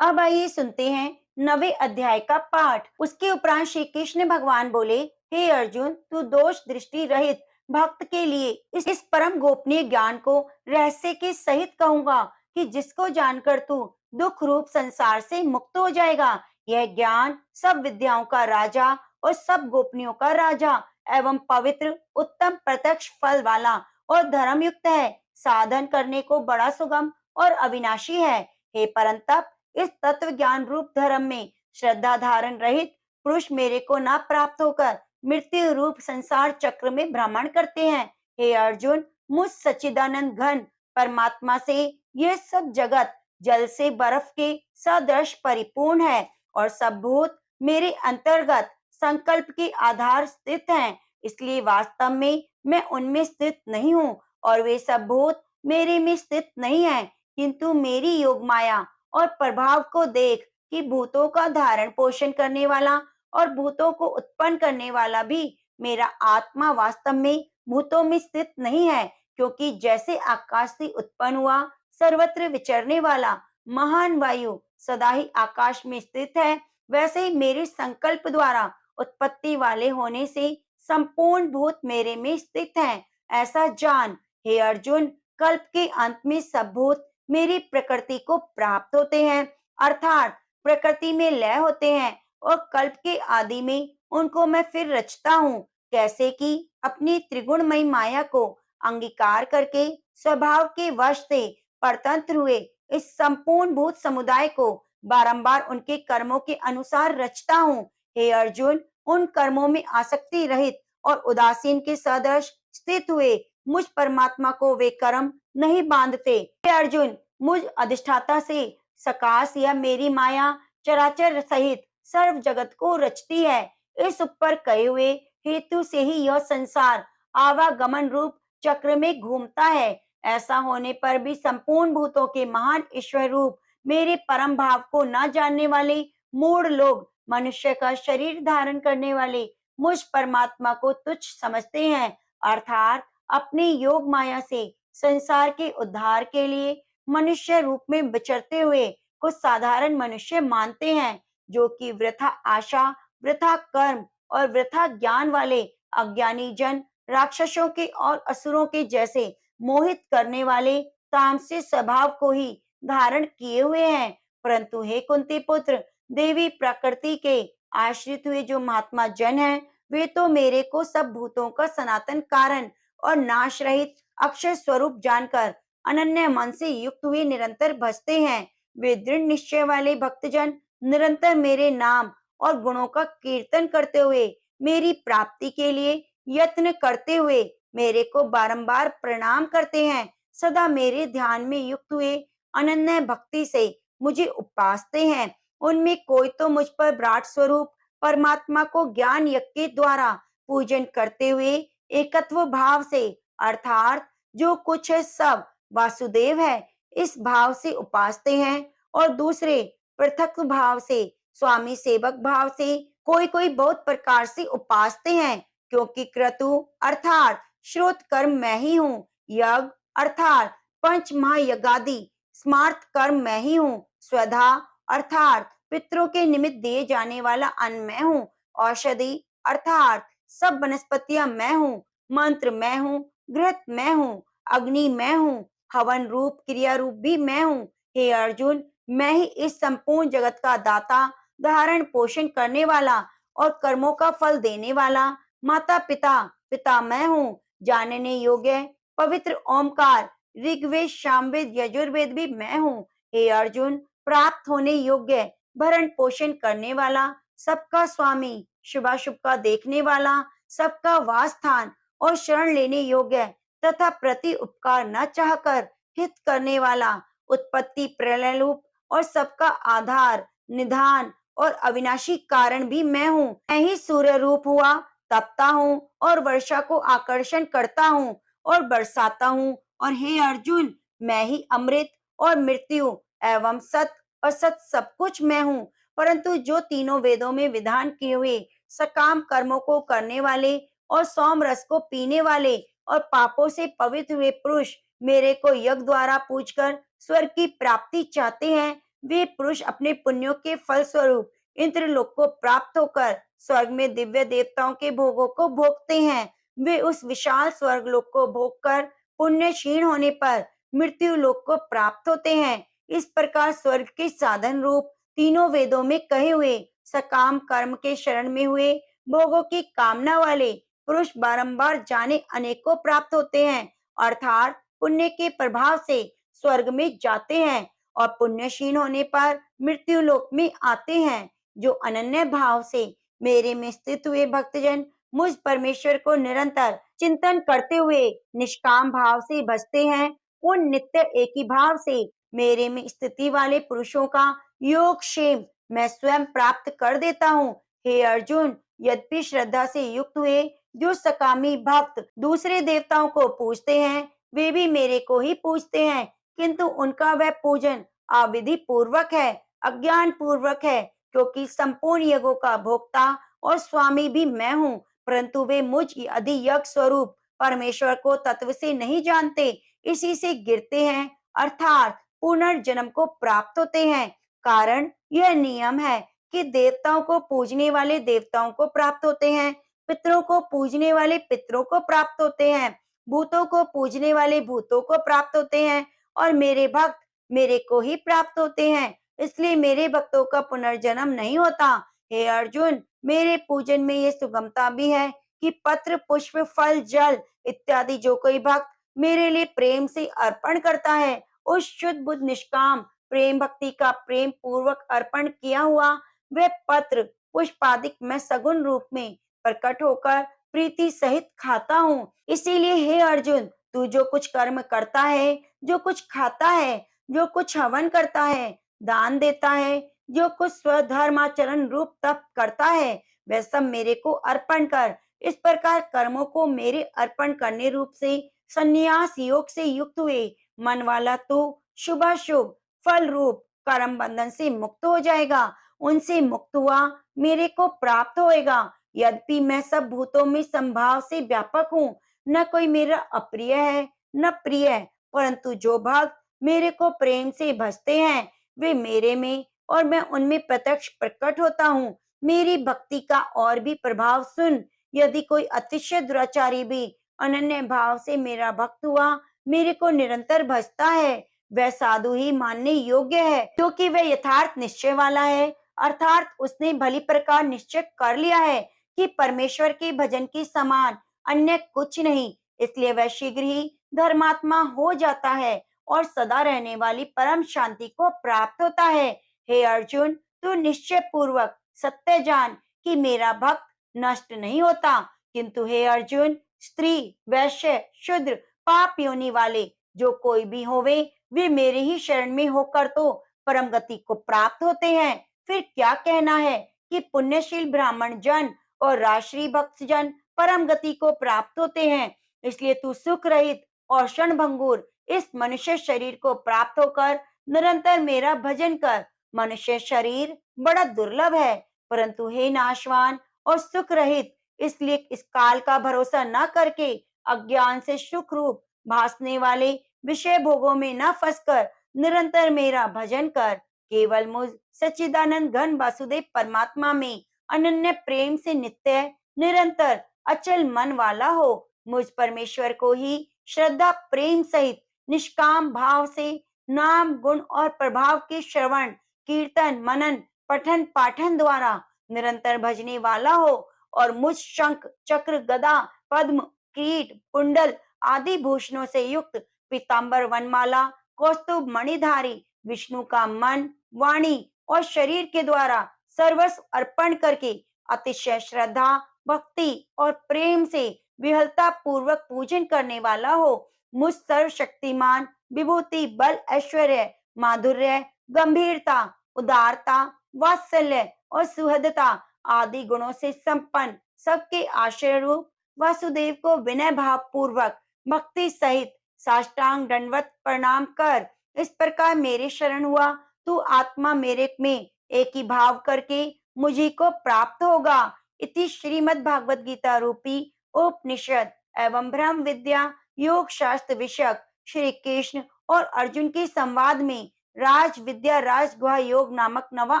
Speaker 2: अब आइए सुनते हैं 9वें अध्याय का पाठ। उसके उपरांत श्री कृष्ण भगवान बोले, हे अर्जुन, तू दोष दृष्टि रहित भक्त के लिए इस परम गोपनीय ज्ञान को रहस्य के सहित कहूंगा कि जिसको जानकर तू दुख रूप संसार से मुक्त हो जाएगा। यह ज्ञान सब विद्याओं का राजा और सब गोपनियों का राजा एवं पवित्र, उत्तम, प्रत्यक्ष फल वाला और धर्मयुक्त है, साधन करने को बड़ा सुगम और अविनाशी है। हे परंतप, इस तत्व ज्ञान रूप धर्म में श्रद्धा धारण रहित पुरुष मेरे को न प्राप्त होकर मृत्यु रूप संसार चक्र में भ्रमण करते हैं। हे अर्जुन, मुझ सच्चिदानंद घन परमात्मा से यह सब जगत जल से बर्फ के सदृश परिपूर्ण है और सब भूत मेरे अंतर्गत संकल्प के आधार स्थित हैं। इसलिए वास्तव में मैं उनमें स्थित नहीं हूँ और वे सब भूत मेरे में स्थित नहीं है, किंतु मेरी योग माया और प्रभाव को देख कि भूतों का धारण पोषण करने वाला और भूतों को उत्पन्न करने वाला भी मेरा आत्मा वास्तव में भूतों में स्थित नहीं है, क्योंकि जैसे आकाश से उत्पन्न हुआ सर्वत्र विचरने वाला महान वायु सदा ही आकाश में स्थित है, वैसे ही मेरे संकल्प द्वारा उत्पत्ति वाले होने से संपूर्ण भूत मेरे में स्थित हैं। ऐसा जान हे अर्जुन, कल्प के अंत में सब भूत मेरी प्रकृति को प्राप्त होते हैं, अर्थात प्रकृति में लय होते हैं और कल्प के आदि में उनको मैं फिर रचता हूँ। कैसे कि अपनी त्रिगुणमयी माया को अंगीकार करके स्वभाव के वश से परतंत्र हुए इस संपूर्ण भूत समुदाय को बारंबार उनके कर्मों के अनुसार रचता हूँ। हे अर्जुन, उन कर्मों में आसक्ति रहित और उदासीन के सदृश स्थित हुए मुझ परमात्मा को वे कर्म नहीं बांधते। हे अर्जुन, मुझ अधिष्ठाता से सकाश या मेरी माया चराचर सहित सर्व जगत को रचती है। इस ऊपर कहे हुए हेतु से ही यह संसार आवागमन रूप चक्र में घूमता है। ऐसा होने पर भी संपूर्ण भूतों के महान ईश्वर रूप मेरे परम भाव को न जानने वाले मूढ़ लोग मनुष्य का शरीर धारण करने वाले मुझ परमात्मा को तुच्छ समझते हैं, अर्थात अपनी योग माया से संसार के उद्धार के लिए मनुष्य रूप में विचरते हुए कुछ साधारण मनुष्य मानते हैं, जो कि वृथा आशा, वृथा कर्म और वृथा ज्ञान वाले अज्ञानी जन राक्षसों के और असुरों के जैसे मोहित करने वाले तामसी स्वभाव को ही धारण किए हुए हैं। परंतु हे कुंती पुत्र, देवी प्रकृति के आश्रित हुए जो महात्मा जन हैं, वे तो मेरे को सब भूतों का सनातन कारण और नाश रहित अक्षर स्वरूप जानकर अनन्य मन से युक्त हुए निरंतर भजते हैं। वे दृढ़ निश्चय वाले भक्तजन निरंतर मेरे नाम और गुणों का कीर्तन करते हुए मेरी प्राप्ति के लिए यत्न करते हुए मेरे को बारंबार प्रणाम करते हैं। सदा मेरे ध्यान में युक्त हुए अनन्य भक्ति से मुझे उपासते हैं। उनमें कोई तो मुझ पर विराट स्वरूप परमात्मा को ज्ञान यज्ञ के द्वारा पूजन करते हुए एकत्व भाव से, अर्थात जो कुछ है सब वासुदेव है, इस भाव से उपासते हैं और दूसरे पृथक भाव से, स्वामी सेवक भाव से कोई कोई बहुत प्रकार से उपासते हैं। क्योंकि क्रतु अर्थात श्रोत कर्म मैं ही हूँ, यज्ञ अर्थात पंच महायज्ञादि स्मार्त कर्म मैं ही हूँ, स्वधा अर्थात पितरों के निमित्त दिए जाने वाला अन्न मैं हूँ, औषधि अर्थात सब वनस्पतियां मैं हूँ, मंत्र मैं हूँ, घृत मैं हूँ, अग्नि मैं हूँ, हवन रूप क्रिया रूप भी मैं हूँ। हे अर्जुन, मैं ही इस संपूर्ण जगत का दाता, धारण पोषण करने वाला और कर्मों का फल देने वाला माता पिता पिता मैं हूँ। जानने योग्य पवित्र ओमकार ऋग्वेद, सामवेद, यजुर्वेद भी मैं हूँ। हे अर्जुन, प्राप्त होने योग्य भरण पोषण करने वाला, सबका स्वामी, शुभाशुभ का देखने वाला, सबका वास स्थान और शरण लेने योग्य तथा प्रति उपकार न चाहकर हित करने वाला, उत्पत्ति प्रलय रूप और सबका आधार, निधान और अविनाशी कारण भी मैं हूँ। मैं ही सूर्य रूप हुआ तपता हूँ और वर्षा को आकर्षण करता हूँ और बरसाता हूँ। और हे अर्जुन, मैं ही अमृत और मृत्यु एवं सत और सत सब कुछ मैं हूँ। परंतु जो तीनों वेदों में विधान किए हुए सकाम कर्मों को करने वाले और सोम रस को पीने वाले और पापों से पवित्र हुए पुरुष मेरे को यज्ञ द्वारा पूजकर स्वर्ग की प्राप्ति चाहते हैं, वे पुरुष अपने पुण्यों के फल स्वरूप इंद्रलोक को प्राप्त होकर स्वर्ग में दिव्य देवताओं के भोगों को भोगते हैं। वे उस विशाल स्वर्ग लोक को भोगकर पुण्य क्षीण होने पर मृत्यु लोक को प्राप्त होते हैं। इस प्रकार स्वर्ग के साधन रूप तीनों वेदों में कहे हुए सकाम कर्म के शरण में हुए भोगों की कामना वाले पुरुष बारंबार जाने अनेक को प्राप्त होते हैं, अर्थात पुण्य के प्रभाव से स्वर्ग में जाते हैं और पुण्यशील होने पर मृत्यु लोक में आते हैं। जो अनन्य भाव से मेरे में स्थित हुए भक्तजन मुझ परमेश्वर को निरंतर चिंतन करते हुए निष्काम भाव से भजते हैं, उन नित्य एक ही भाव से मेरे में स्थिति वाले पुरुषों का योग क्षेम मैं स्वयं प्राप्त कर देता हूँ। हे अर्जुन, यद्यपि श्रद्धा से युक्त हुए जो सकामी भक्त दूसरे देवताओं को पूजते हैं, वे भी मेरे को ही पूजते हैं, किंतु उनका वह पूजन अविधि पूर्वक है, अज्ञान पूर्वक है, क्योंकि संपूर्ण यज्ञों का भोक्ता और स्वामी भी मैं हूँ, परंतु वे मुझ अधियज्ञ स्वरूप परमेश्वर को तत्व से नहीं जानते, इसी से गिरते हैं, अर्थात पुनर्जन्म को प्राप्त होते हैं। कारण यह नियम है कि देवताओं को पूजने वाले देवताओं को प्राप्त होते हैं, पितरों को पूजने वाले पितरों को प्राप्त होते हैं, भूतों को पूजने वाले भूतों को प्राप्त होते हैं और मेरे भक्त मेरे को ही प्राप्त होते हैं, इसलिए मेरे भक्तों का पुनर्जन्म नहीं होता। हे अर्जुन, मेरे पूजन में ये सुगमता भी है कि पत्र पुष्प फल जल इत्यादि जो कोई भक्त मेरे लिए प्रेम से अर्पण करता है, उस शुद्ध बुद्ध निष्काम प्रेम भक्ति का प्रेम पूर्वक अर्पण किया हुआ वह पत्र पुष्पादिक मैं सगुण रूप में प्रकट होकर प्रीति सहित खाता हूँ। इसीलिए हे अर्जुन, तू जो कुछ कर्म करता है, जो कुछ खाता है, जो कुछ हवन करता है, दान देता है, जो कुछ स्वधर्माचरण रूप तप करता है, वह सब मेरे को अर्पण कर। इस प्रकार कर्मों को मेरे अर्पण करने रूप से संन्यास योग से युक्त हुए मन वाला तू शुभाशुभ फल रूप कर्म बंधन से मुक्त हो जाएगा, उनसे मुक्त हुआ मेरे को प्राप्त होएगा। यद्यपि मैं सब भूतों में संभाव से व्यापक हूँ, न कोई मेरा अप्रिय है न प्रिय है, परंतु जो भक्त मेरे को प्रेम से भजते हैं वे मेरे में और मैं उनमें प्रत्यक्ष प्रकट होता हूँ। मेरी भक्ति का और भी प्रभाव सुन। यदि कोई अतिशय दुराचारी भी अनन्य भाव से मेरा भक्त हुआ मेरे को निरंतर भजता है, वह साधु ही मानने योग्य है, क्योंकि वह यथार्थ निश्चय वाला है, अर्थात उसने भली प्रकार निश्चय कर लिया है कि परमेश्वर के भजन के समान अन्य कुछ नहीं, इसलिए वह शीघ्र ही धर्मात्मा हो जाता है और सदा रहने वाली परम शांति को प्राप्त होता है। हे अर्जुन, तू निश्चय पूर्वक सत्य जान कि मेरा भक्त नष्ट नहीं होता, किंतु हे अर्जुन, स्त्री वैश्य शूद्र पाप योनि वाले जो कोई भी होवे वे मेरे ही शरण में होकर तो परम गति को प्राप्त होते हैं। फिर क्या कहना है कि पुण्यशील ब्राह्मण जन और राष्ट्रीय भक्त जन परम गति को प्राप्त होते हैं। इसलिए तू सुख रहित और क्षणभंगुर इस मनुष्य शरीर को प्राप्त होकर निरंतर मेरा भजन कर। मनुष्य शरीर बड़ा दुर्लभ है, परंतु हे नाशवान और सुख रहित, इसलिए इस काल का भरोसा न करके अज्ञान से सुख रूप भासने वाले विषय भोगों में न फंसकर निरंतर मेरा भजन कर। केवल मुझ सच्चिदानंद घन वासुदेव परमात्मा में अनन्य प्रेम से नित्य निरंतर अचल मन वाला हो। मुझ परमेश्वर को ही श्रद्धा प्रेम सहित निष्काम भाव से नाम गुण और प्रभाव के श्रवण कीर्तन मनन पठन पाठन द्वारा निरंतर भजने वाला हो और मुझ शंख चक्र गदा पद्म कीट कुंडल आदि भूषणों से युक्त पीतांबर वनमाला कौस्तुभ मणिधारी विष्णु का मन वाणी और शरीर के द्वारा सर्वस्व अर्पण करके अतिशय श्रद्धा भक्ति और प्रेम से विहलता पूर्वक पूजन करने वाला हो। मुझ सर्वशक्तिमान विभूति बल ऐश्वर्य माधुर्य गंभीरता उदारता वात्सल्य और सुहृदता आदि गुणों से संपन्न सबके आश्रय रूप वासुदेव को विनय भाव पूर्वक भक्ति सहित साष्टांग दंडवत प्रणाम कर। इस प्रकार मेरे शरण हुआ तू आत्मा मेरे में एक ही भाव करके मुझी को प्राप्त होगा। इति श्रीमद् भागवत गीता रूपी उपनिषद एवं ब्रह्म विद्या योग शास्त्र विषयक श्री कृष्ण और अर्जुन के संवाद में राज विद्या राजगुहा योग नामक 9वां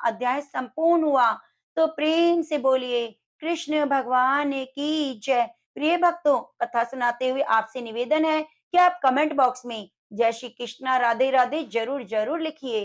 Speaker 2: अध्याय संपूर्ण हुआ। तो प्रेम से बोलिए कृष्ण भगवान की जय। प्रिय भक्तों, कथा सुनाते हुए आपसे निवेदन है कि आप कमेंट बॉक्स में जय श्री कृष्णा राधे राधे जरूर जरूर लिखिए।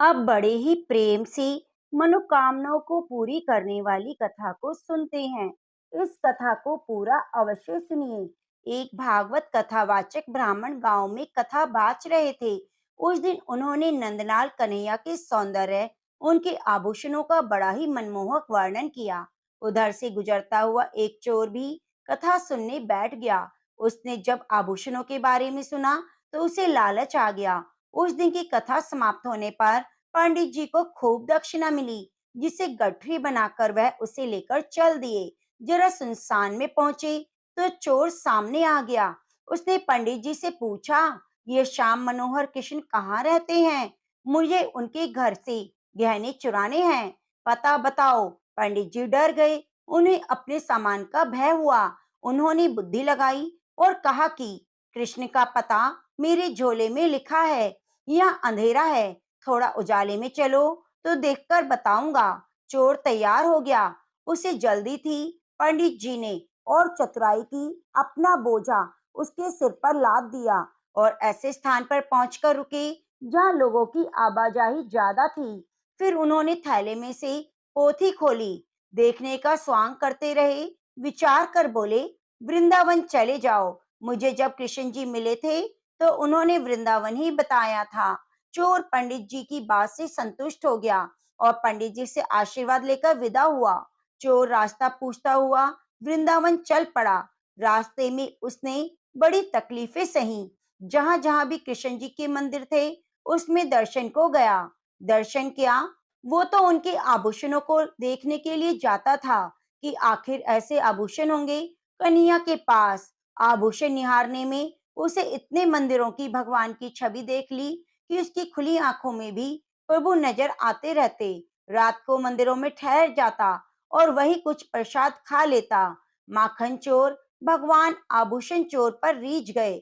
Speaker 2: अब बड़े ही प्रेम से
Speaker 1: मनोकामनाओं को पूरी करने वाली कथा को सुनते हैं। इस कथा को पूरा अवश्य सुनिए।
Speaker 2: एक भागवत कथावाचक ब्राह्मण गांव में कथा बाच रहे थे। उस दिन उन्होंने नंदलाल कन्हैया के सौंदर्य, उनके आभूषणों का बड़ा ही मनमोहक वर्णन किया। उधर से गुजरता हुआ एक चोर भी कथा सुनने बैठ गया। उसने जब आभूषणों के बारे में सुना तो उसे लालच आ गया। उस दिन की कथा समाप्त होने पर पंडित जी को खूब दक्षिणा मिली, जिसे गठरी बनाकर वह उसे लेकर चल दिए। जरा सुनसान में पहुंचे तो चोर सामने आ गया। उसने पंडित जी से पूछा, ये श्याम मनोहर कृष्ण कहाँ रहते हैं? मुझे उनके घर से गहने चुराने हैं, पता बताओ। पंडित जी डर गए, उन्हें अपने सामान का भय हुआ। उन्होंने बुद्धि लगाई और कहा कि कृष्ण का पता मेरे झोले में लिखा है। यहाँ अंधेरा है, थोड़ा उजाले में चलो तो देखकर बताऊंगा। चोर तैयार हो गया, उसे जल्दी थी। पंडित जी ने और चतुराई की अपना बोझा उसके सिर पर लाद दिया और ऐसे स्थान पर पहुंचकर रुके जहां लोगों की आवाजाही ज्यादा थी। फिर उन्होंने थैले में से पोथी खोली, देखने का स्वांग करते रहे, विचार कर बोले, वृंदावन चले जाओ। मुझे जब कृष्ण जी मिले थे तो उन्होंने वृंदावन ही बताया था। चोर पंडित जी की बात से संतुष्ट हो गया और पंडित जी से आशीर्वाद लेकर विदा हुआ। चोर रास्ता पूछता हुआ वृंदावन चल पड़ा। रास्ते में उसने बड़ी तकलीफें सही। जहां जहां भी कृष्ण जी के मंदिर थे उसमें दर्शन को गया। दर्शन किया, वो तो उनके आभूषणों को देखने के लिए जाता था कि आखिर ऐसे आभूषण होंगे कन्हैया के पास। आभूषण निहारने में उसे इतने मंदिरों की भगवान की छवि देख ली कि उसकी खुली आंखों में भी प्रभु नजर आते रहते। रात को मंदिरों में ठहर जाता और वही कुछ प्रसाद खा लेता। माखन चोर भगवान आभूषण चोर पर रीझ गए।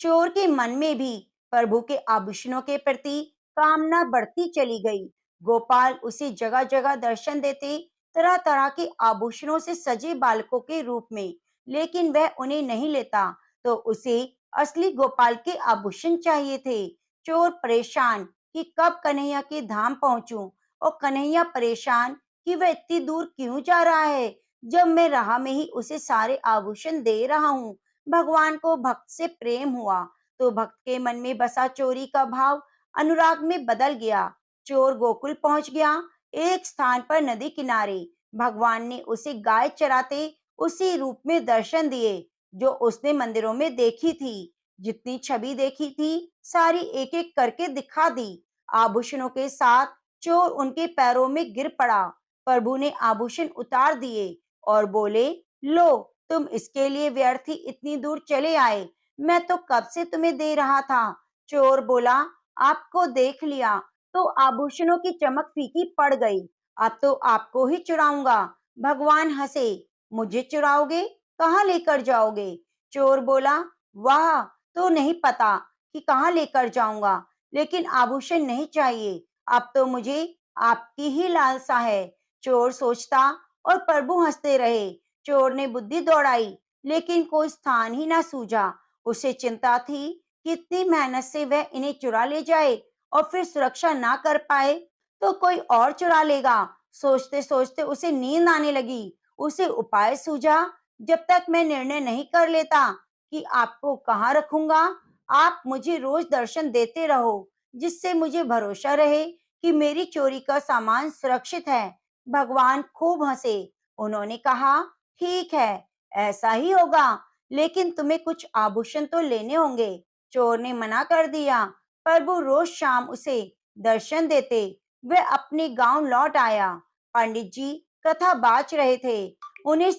Speaker 2: चोर के मन में भी प्रभु के आभूषणों के प्रति कामना बढ़ती चली गई। गोपाल उसे जगह जगह दर्शन देते, तरह तरह के आभूषणों से सजे बालकों के रूप में, लेकिन वह उन्हें नहीं लेता तो उसे असली गोपाल के आभूषण चाहिए थे। चोर परेशान कि कब कन्हैया के धाम पहुंचूं और कन्हैया परेशान कि वह इतनी दूर क्यों जा रहा है, जब मैं राह में ही उसे सारे आभूषण दे रहा हूँ। भगवान को भक्त से प्रेम हुआ तो भक्त के मन में बसा चोरी का भाव अनुराग में बदल गया। चोर गोकुल पहुंच गया। एक स्थान पर नदी किनारे भगवान ने उसे गाय चराते उसी रूप में दर्शन दिए जो उसने मंदिरों में देखी थी। जितनी छवि देखी थी सारी एक एक करके दिखा दी। आभूषणों के साथ चोर उनके पैरों में गिर पड़ा। प्रभु ने आभूषण उतार दिए और बोले, लो, तुम इसके लिए व्यर्थ ही इतनी दूर चले आए, मैं तो कब से तुम्हें दे रहा था। चोर बोला, आपको देख लिया तो आभूषणों की चमक फीकी पड़ गई, अब तो आपको ही चुराऊंगा। भगवान हंसे, मुझे चुराओगे, कहाँ लेकर जाओगे? चोर बोला, वाह, तो नहीं पता कि कहाँ लेकर जाऊंगा, लेकिन आभूषण नहीं चाहिए, अब तो मुझे आपकी ही लालसा है। चोर सोचता और प्रभु हंसते रहे। चोर ने बुद्धि दौड़ाई लेकिन कोई स्थान ही ना सूझा। उसे चिंता थी कि इतनी मेहनत से वह इन्हें चुरा ले जाए और फिर सुरक्षा ना कर पाए तो कोई और चुरा लेगा। सोचते सोचते उसे नींद आने लगी। उसे उपाय सूझा, जब तक मैं निर्णय नहीं कर लेता कि आपको कहाँ रखूंगा, आप मुझे रोज दर्शन देते रहो, जिससे मुझे भरोसा रहे कि मेरी चोरी का सामान सुरक्षित है। भगवान खूब हंसे। उन्होंने कहा, ठीक है, ऐसा ही होगा, लेकिन तुम्हें कुछ आभूषण तो लेने होंगे। चोर ने मना कर दिया। प्रभु रोज शाम उसे दर्शन देते। वह अपने गांव लौट आया। पंडित जी कथा बाच रहे थे। उन्हें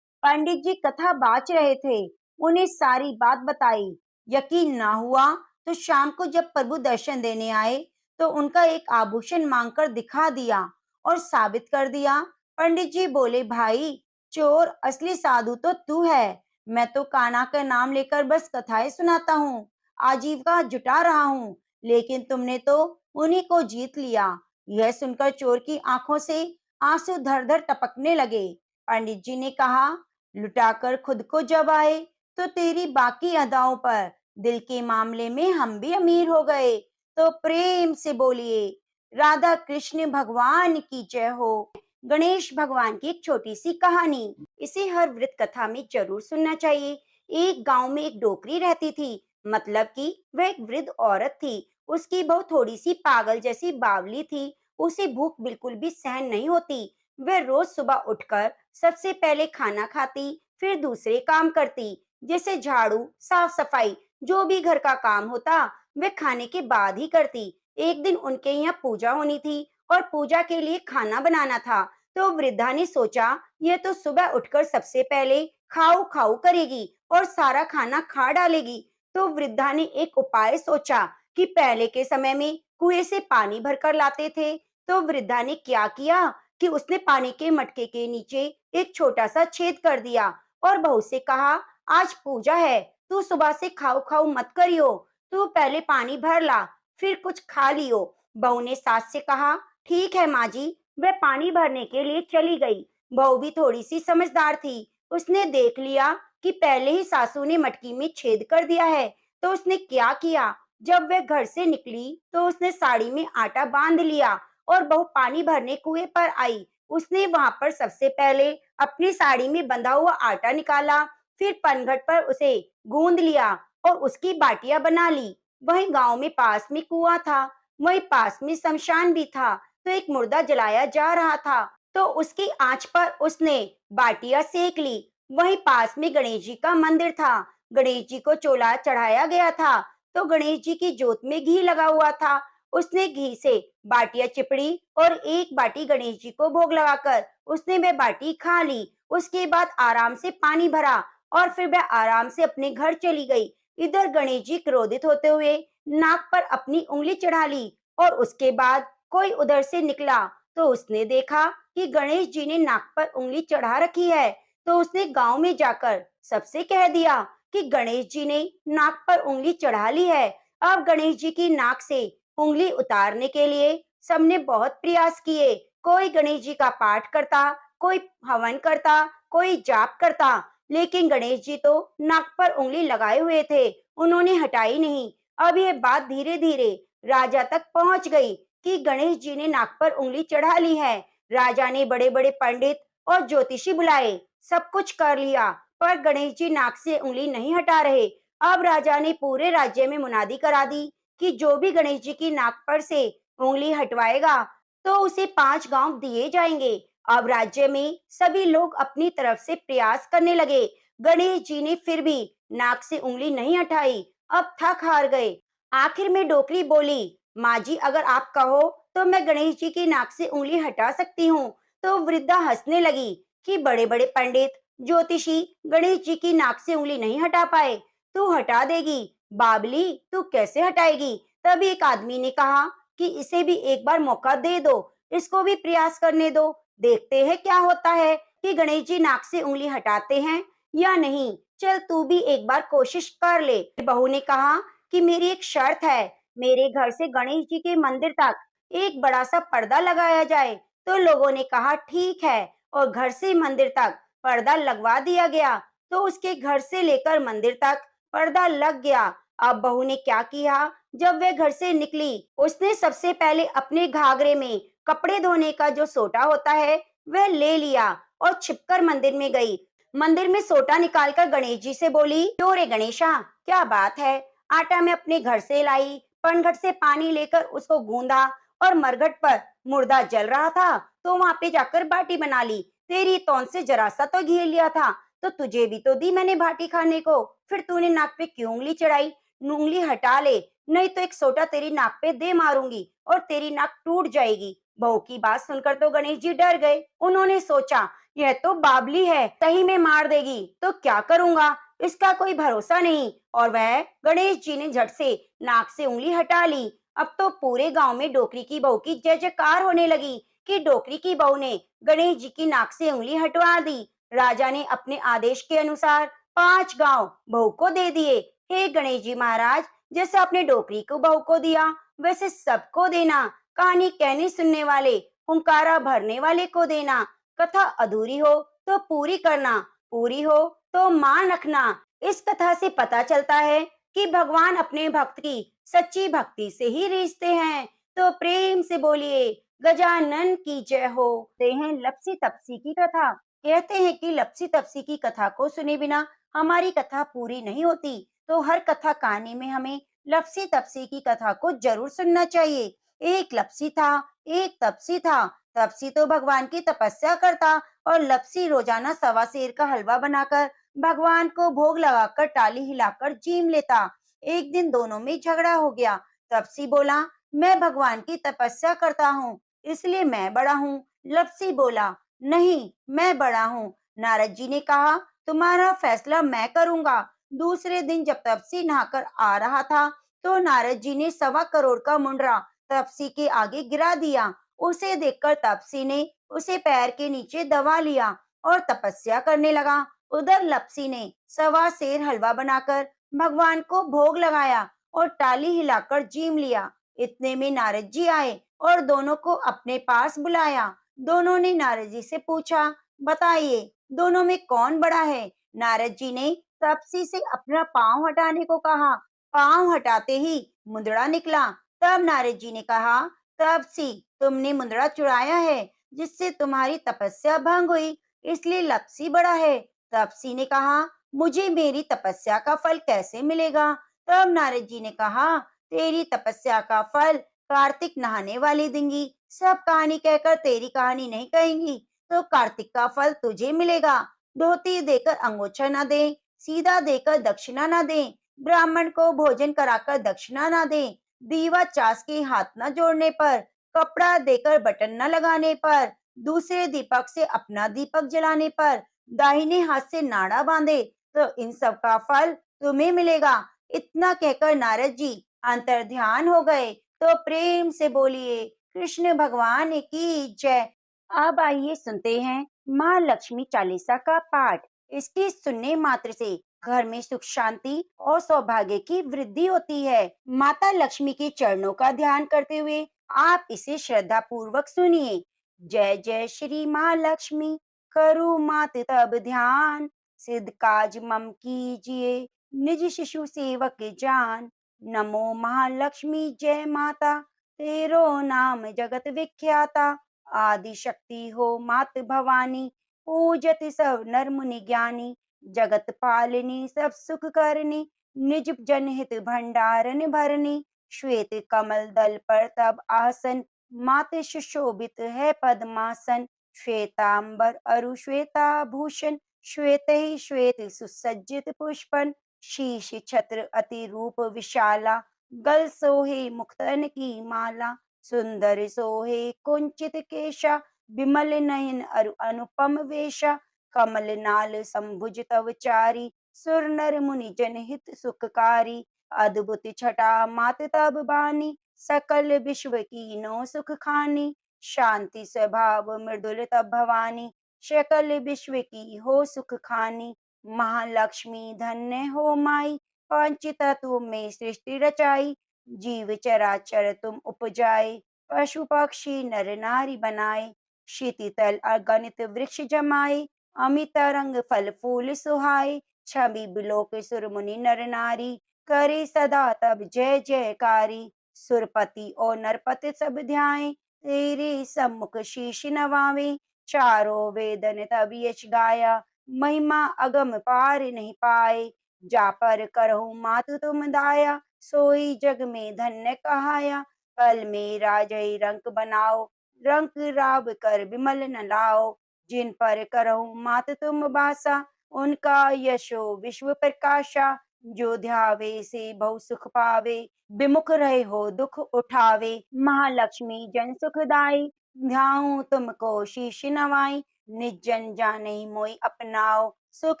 Speaker 2: पंडित जी कथा बाच रहे थे। उन्हें सारी बात बताई। यकीन ना हुआ तो शाम को जब प्रभु दर्शन देने आए तो उनका एक आभूषण मांगकर दिखा दिया और साबित कर दिया। पंडित जी बोले, भाई, चोर असली साधु तो तू है। मैं तो कान्हा का नाम लेकर बस कथाएं सुनाता हूँ, आजीविका जुटा रहा हूँ, लेकिन तुमने तो उन्हीं को जीत लिया। यह सुनकर चोर की आंखों से आंसू धर धर टपकने लगे। पंडित जी ने कहा, लुटाकर खुद को जब आए तो तेरी बाकी अदाओं पर दिल के मामले में हम भी अमीर हो गए। तो प्रेम से बोलिए, राधा कृष्ण भगवान की जय हो। गणेश भगवान की एक छोटी सी कहानी, इसे हर वृत्त कथा में जरूर सुनना चाहिए। एक गांव में एक डोकरी रहती थी। मतलब कि वह एक वृद्ध औरत थी। उसकी बहू थोड़ी सी पागल जैसी बावली थी। उसे भूख बिल्कुल भी सहन नहीं होती। वह रोज सुबह उठकर सबसे पहले खाना खाती, फिर दूसरे काम करती, जैसे झाड़ू, साफ सफाई, जो भी घर का काम होता वह खाने के बाद ही करती। एक दिन उनके यहाँ पूजा होनी थी और पूजा के लिए खाना बनाना था। तो वृद्धा ने सोचा, यह तो सुबह उठकर सबसे पहले खाओ खाओ करेगी और सारा खाना खा डालेगी। तो वृद्धा ने एक उपाय सोचा कि पहले के समय में कुएं से पानी भरकर लाते थे। तो वृद्धा ने क्या किया कि उसने पानी के मटके के नीचे एक छोटा सा छेद कर दिया और बहू से कहा, आज पूजा है, तू सुबह से खाओ खाओ मत करियो, तू पहले पानी भर ला, फिर कुछ खा लियो। बहू ने सास से कहा, ठीक है माँ जी। वह पानी भरने के लिए चली गई। बहू भी थोड़ी सी समझदार थी। उसने देख लिया कि पहले ही सासू ने मटकी में छेद कर दिया है। तो उसने क्या किया, जब वह घर से निकली तो उसने साड़ी में आटा बांध लिया और बहू पानी भरने कुएं पर आई। उसने वहां पर सबसे पहले अपनी साड़ी में बंधा हुआ आटा निकाला, फिर पनघट पर उसे गूंद लिया और उसकी बाटियां बना ली। वहीं गांव में पास में कुआं था, वहीं पास में शमशान भी था। तो एक मुर्दा जलाया जा रहा था, तो उसकी आंच पर उसने बाटियां सेक ली। वहीं पास में गणेश जी का मंदिर था। गणेश जी को चोला चढ़ाया गया था। तो गणेश जी की जोत में घी लगा हुआ था। उसने घी से बाटियां चिपड़ी और एक बाटी गणेश जी को भोग लगाकर उसने वह बाटी खा ली। उसके बाद आराम से पानी भरा और फिर वह आराम से अपने घर चली गई। इधर गणेश जी क्रोधित होते हुए नाक पर अपनी उंगली चढ़ा ली और उसके बाद कोई उधर से निकला तो उसने देखा कि गणेश जी ने नाक पर उंगली चढ़ा रखी है। तो उसने गांव में जाकर सबसे कह दिया कि गणेश जी ने नाक पर उंगली चढ़ा ली है। अब गणेश जी की नाक से उंगली उतारने के लिए सबने बहुत प्रयास किए। कोई गणेश जी का पाठ करता, कोई हवन करता, कोई जाप करता, लेकिन गणेश जी तो नाक पर उंगली लगाए हुए थे, उन्होंने हटाई नहीं। अब यह बात धीरे धीरे राजा तक पहुंच गई कि गणेश जी ने नाक पर उंगली चढ़ा ली है। राजा ने बड़े बड़े पंडित और ज्योतिषी बुलाए, सब कुछ कर लिया, पर गणेश जी नाक से उंगली नहीं हटा रहे। अब राजा ने पूरे राज्य में मुनादी करा दी कि जो भी गणेश जी की नाक पर से उंगली हटवाएगा तो उसे 5 गांव दिए जाएंगे। अब राज्य में सभी लोग अपनी तरफ से प्रयास करने लगे। गणेश जी ने फिर भी नाक से उंगली नहीं हटाई। अब थक हार गए। आखिर में डोकरी बोली, माँ जी अगर आप कहो तो मैं गणेश जी की नाक से उंगली हटा सकती हूँ। तो वृद्धा हंसने लगी कि बड़े बड़े पंडित, ज्योतिषी गणेश जी की नाक से उंगली नहीं हटा पाए, तू हटा देगी। बाबली, तू कैसे हटाएगी? तभी एक आदमी ने कहा कि इसे भी एक बार मौका दे दो, इसको भी प्रयास करने दो, देखते हैं क्या होता है कि गणेश जी नाक से उंगली हटाते हैं या नहीं। चल तू भी एक बार कोशिश कर ले। बहू ने कहा कि मेरी एक शर्त है, मेरे घर से गणेश जी के मंदिर तक एक बड़ा सा पर्दा लगाया जाए। तो लोगों ने कहा ठीक है और घर से मंदिर तक पर्दा लगवा दिया गया। तो उसके घर से लेकर मंदिर तक पर्दा लग गया। अब बहू ने क्या किया, जब वह घर से निकली उसने सबसे पहले अपने घाघरे में कपड़े धोने का जो सोटा होता है वह ले लिया और छिपकर मंदिर में गई। मंदिर में सोटा निकालकर गणेश जी से बोली, क्यों रे गणेशा, क्या बात है? आटा मैं अपने घर से लाई, पनघट से पानी लेकर उसको गूंदा और मरघट पर मुर्दा जल रहा था तो वहां पे जाकर बाटी बना ली। तेरी तौन से जरा सा तो घी लिया था, तो तुझे भी तो दी मैंने बाटी खाने को, फिर तूने नाक पे क्यों उंगली चढ़ाई? उंगली हटा ले, नहीं तो एक सोटा तेरी नाक पे दे मारूंगी और तेरी नाक टूट जाएगी। बहू की बात सुनकर तो गणेश जी डर गए। उन्होंने सोचा, यह तो बाबली है, कहीं में मार देगी तो क्या करूंगा, इसका कोई भरोसा नहीं। और वह गणेश जी ने झट से नाक से उंगली हटा ली। अब तो पूरे गांव में डोकरी की बहू की जय जयकार होने लगी कि डोकरी की बहू ने गणेश जी की नाक से उंगली हटवा दी। राजा ने अपने आदेश के अनुसार 5 गांव बहू को दे दिए। हे गणेश जी महाराज, जैसे आपने डोकरी को बहू को दिया वैसे सबको देना। कहानी कहने सुनने वाले, हुंकारा भरने वाले को देना। कथा अधूरी हो तो पूरी करना, पूरी हो तो मान रखना। इस कथा से पता चलता है कि भगवान अपने भक्त की सच्ची भक्ति से ही रीझते हैं। तो प्रेम से बोलिए गजानन की जय हो।
Speaker 1: ते हैं लपसी तपसी की कथा।
Speaker 2: कहते हैं कि लपसी तपसी की कथा को सुने बिना हमारी कथा पूरी नहीं होती, तो हर कथा कहानी में हमें लपसी तपसी की कथा को जरूर सुनना चाहिए। एक लपसी था, एक तपसी था। तपसी तो भगवान की तपस्या करता और लपसी रोजाना सवा सेर का हलवा बनाकर भगवान को भोग लगाकर टाली हिलाकर जीम लेता। एक दिन दोनों में झगड़ा हो गया। तपसी बोला, मैं भगवान की तपस्या करता हूँ, इसलिए मैं बड़ा हूँ। लपसी बोला, नहीं, मैं बड़ा हूँ। नारद जी ने कहा, तुम्हारा फैसला मैं करूंगा। दूसरे दिन जब तपसी नहाकर आ रहा था, तो नारद जी ने 1.25 करोड़ का मुंडरा तपसी के आगे गिरा दिया। उसे देखकर तपसी ने उसे पैर के नीचे दबा लिया और तपस्या करने लगा। उधर लपसी ने 1.25 सेर हलवा बनाकर भगवान को भोग लगाया और टाली हिलाकर जीम लिया। इतने में नारद जी आए और दोनों को अपने पास बुलाया। दोनों ने नारद जी से पूछा, बताइए दोनों में कौन बड़ा है? नारद जी ने तपसी से अपना पांव हटाने को कहा। पांव हटाते ही मुंदड़ा निकला। तब नारद जी ने कहा, तपसी, तुमने मुंदड़ा चुराया है, जिससे तुम्हारी तपस्या भंग हुई, इसलिए लपसी बड़ा है। तपसी ने कहा, मुझे मेरी तपस्या का फल कैसे मिलेगा? तब नारद जी ने कहा, तेरी तपस्या का फल कार्तिक नहाने वाली देंगी। सब कहानी कहकर तेरी कहानी नहीं कहेंगी, तो कार्तिक का फल तुझे मिलेगा। धोती देकर अंगोछा न दे, सीधा देकर दक्षिणा न दे, ब्राह्मण को भोजन कराकर दक्षिणा न दे, दीवा चास के हाथ न जोड़ने पर, कपड़ा देकर बटन न लगाने पर, दूसरे दीपक से अपना दीपक जलाने पर, दाहिने हाथ से नाड़ा बांधे, तो इन सब का फल तुम्हें मिलेगा। इतना कहकर नारद जी अंतर ध्यान हो गए। तो प्रेम से बोलिए कृष्ण भगवान की जय।
Speaker 1: अब आइए सुनते हैं माँ लक्ष्मी चालीसा का पाठ।
Speaker 2: इसकी सुनने मात्र से घर में सुख शांति और सौभाग्य की वृद्धि होती है। माता लक्ष्मी के चरणों का ध्यान करते हुए आप इसे श्रद्धा पूर्वक सुनिए। जय जय श्री माँ लक्ष्मी, करो मात तब ध्यान, सिद्ध काज मम कीजिए, निज शिशु सेवक जान। नमो महालक्ष्मी जय माता, तेरो नाम जगत विख्याता, आदि शक्ति हो मात भवानी, पूजति सब नर मुनि ज्ञानी, जगत पालिनी सब सुख करनी, निज जनहित भंडारन भरनी, श्वेत कमल दल पर तब आसन, माते सुशोभित है पद्मासन, श्वेतांबर अरु श्वेताभूषण, श्वेत ही श्वेत सुसज्जित पुष्पन, शीश छत्र अति रूप विशाला, गल सोहे मुक्तन की माला, सुंदर सोहे कुंचित केशा, विमल नयन अरु अनुपम वेशा, कमल नाल संभुज तव चारी, सुर नर मुनि जनहित सुखकारी, अद्भुत छटा मात तब बानी, सकल विश्व की नो सुख खानी, शांति स्वभाव मृदुल तब भवानी, सकल विश्व की हो सुख खानी, महालक्ष्मी धन्य हो माई, पंच तत्व में सृष्टि रचाई, जीव चराचर तुम उपजाए, पशु पक्षी नर नारी बनाए, क्षिति तल अगणित वृक्ष जमाए, अमित रंग फल फूल सुहाए, छवि बिलोक सुर मुनि नर नारी, करे सदा तब जय जयकारी, सुरपति और नरपति सब ध्याए, तेरे सम्मुख शीश नवावे, चारों वेदन तब यश गाया, महिमा अगम पार नहीं पाए, जा पर करहु मातु तुम दाया, सोई जग में धन्य कहाया, कल में राजई रंक बनाओ, रंक राव कर विमल न लाओ, जिन पर करहु मात तुम बासा, उनका यशो विश्व प्रकाशा, जो ध्यावे से बहु सुख पावे, विमुख रहे हो दुख उठावे, महालक्ष्मी जन सुखदाई, ध्याऊं तुमको शीश नवाई, निजन जाने मोई अपनाओ, सुख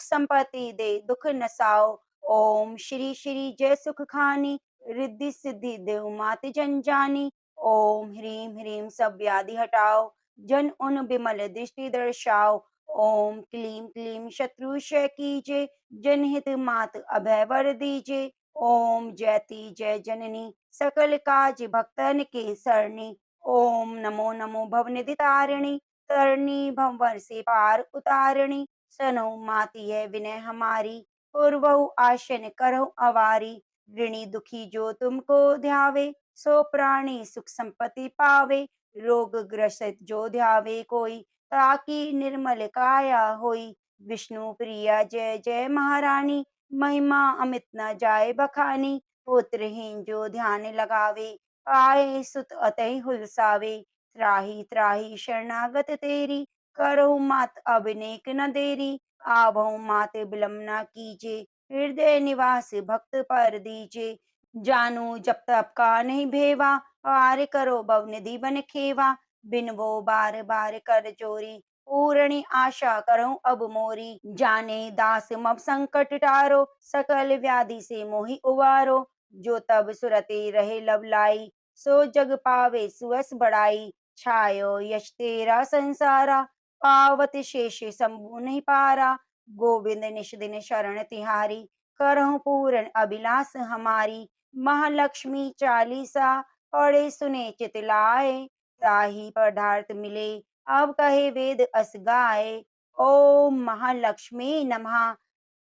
Speaker 2: संपत्ति दे दुख नसाओ, ओम श्री श्री जय सुख खानी, रिद्धि सिद्धि देव मात जन जानी, ओम ह्रीम ह्रीम सब व्याधि हटाओ, जन उन विमल दृष्टि दर्शाओ, ओम क्लीम क्लीम शत्रु क्षय कीजिए, जनहित मात अभय वर दीजिए, ओम जयति जय जननी, सकल काज भक्तन के सरणी, ओम नमो नमो भवनिधि तारिणी, तरणी भंवर से पार उतारणी, सनो माती है विनय हमारी, पूर्वहु आशन करहु अवारी, ऋणी दुखी जो तुमको ध्यावे, सो प्राणी सुख संपत्ति पावे। रोग ग्रसित जो ध्यावे कोई, ताकि निर्मल काया होई। विष्णु प्रिया जय जय महारानी, महिमा अमित न जाए बखानी। पुत्रहीन जो ध्यान लगावे, आए सुत अतई हुलसावे। त्राहि त्राहि शरणागत तेरी, करो मात अब नेक न देरी। आभो मात विलंब न कीजे, हृदय निवास भक्त पर दीजे। जानू जब तब का नहीं भेवा, पार करो भवनिधि बन खेवा। बिन वो बार बार कर जोरी, पूरणी आशा करूं अब मोरी। जाने दास मब संकट टारो, सकल व्याधि से मोहि उबारो। जो तब सुरते रहे लब लाई, सो जग पावे सुअस बढ़ाई। छायो यश तेरा संसारा, पावत शेष शंभु नहीं पारा। गोविंद निष दिन शरण तिहारी, करहु पूरन अभिलाष हमारी। महालक्ष्मी चालीसा, पढ़े सुने चित लाए। ताहि पदार्थ मिले, अब कहे वेद अस गाए। ओम महालक्ष्मी नमः।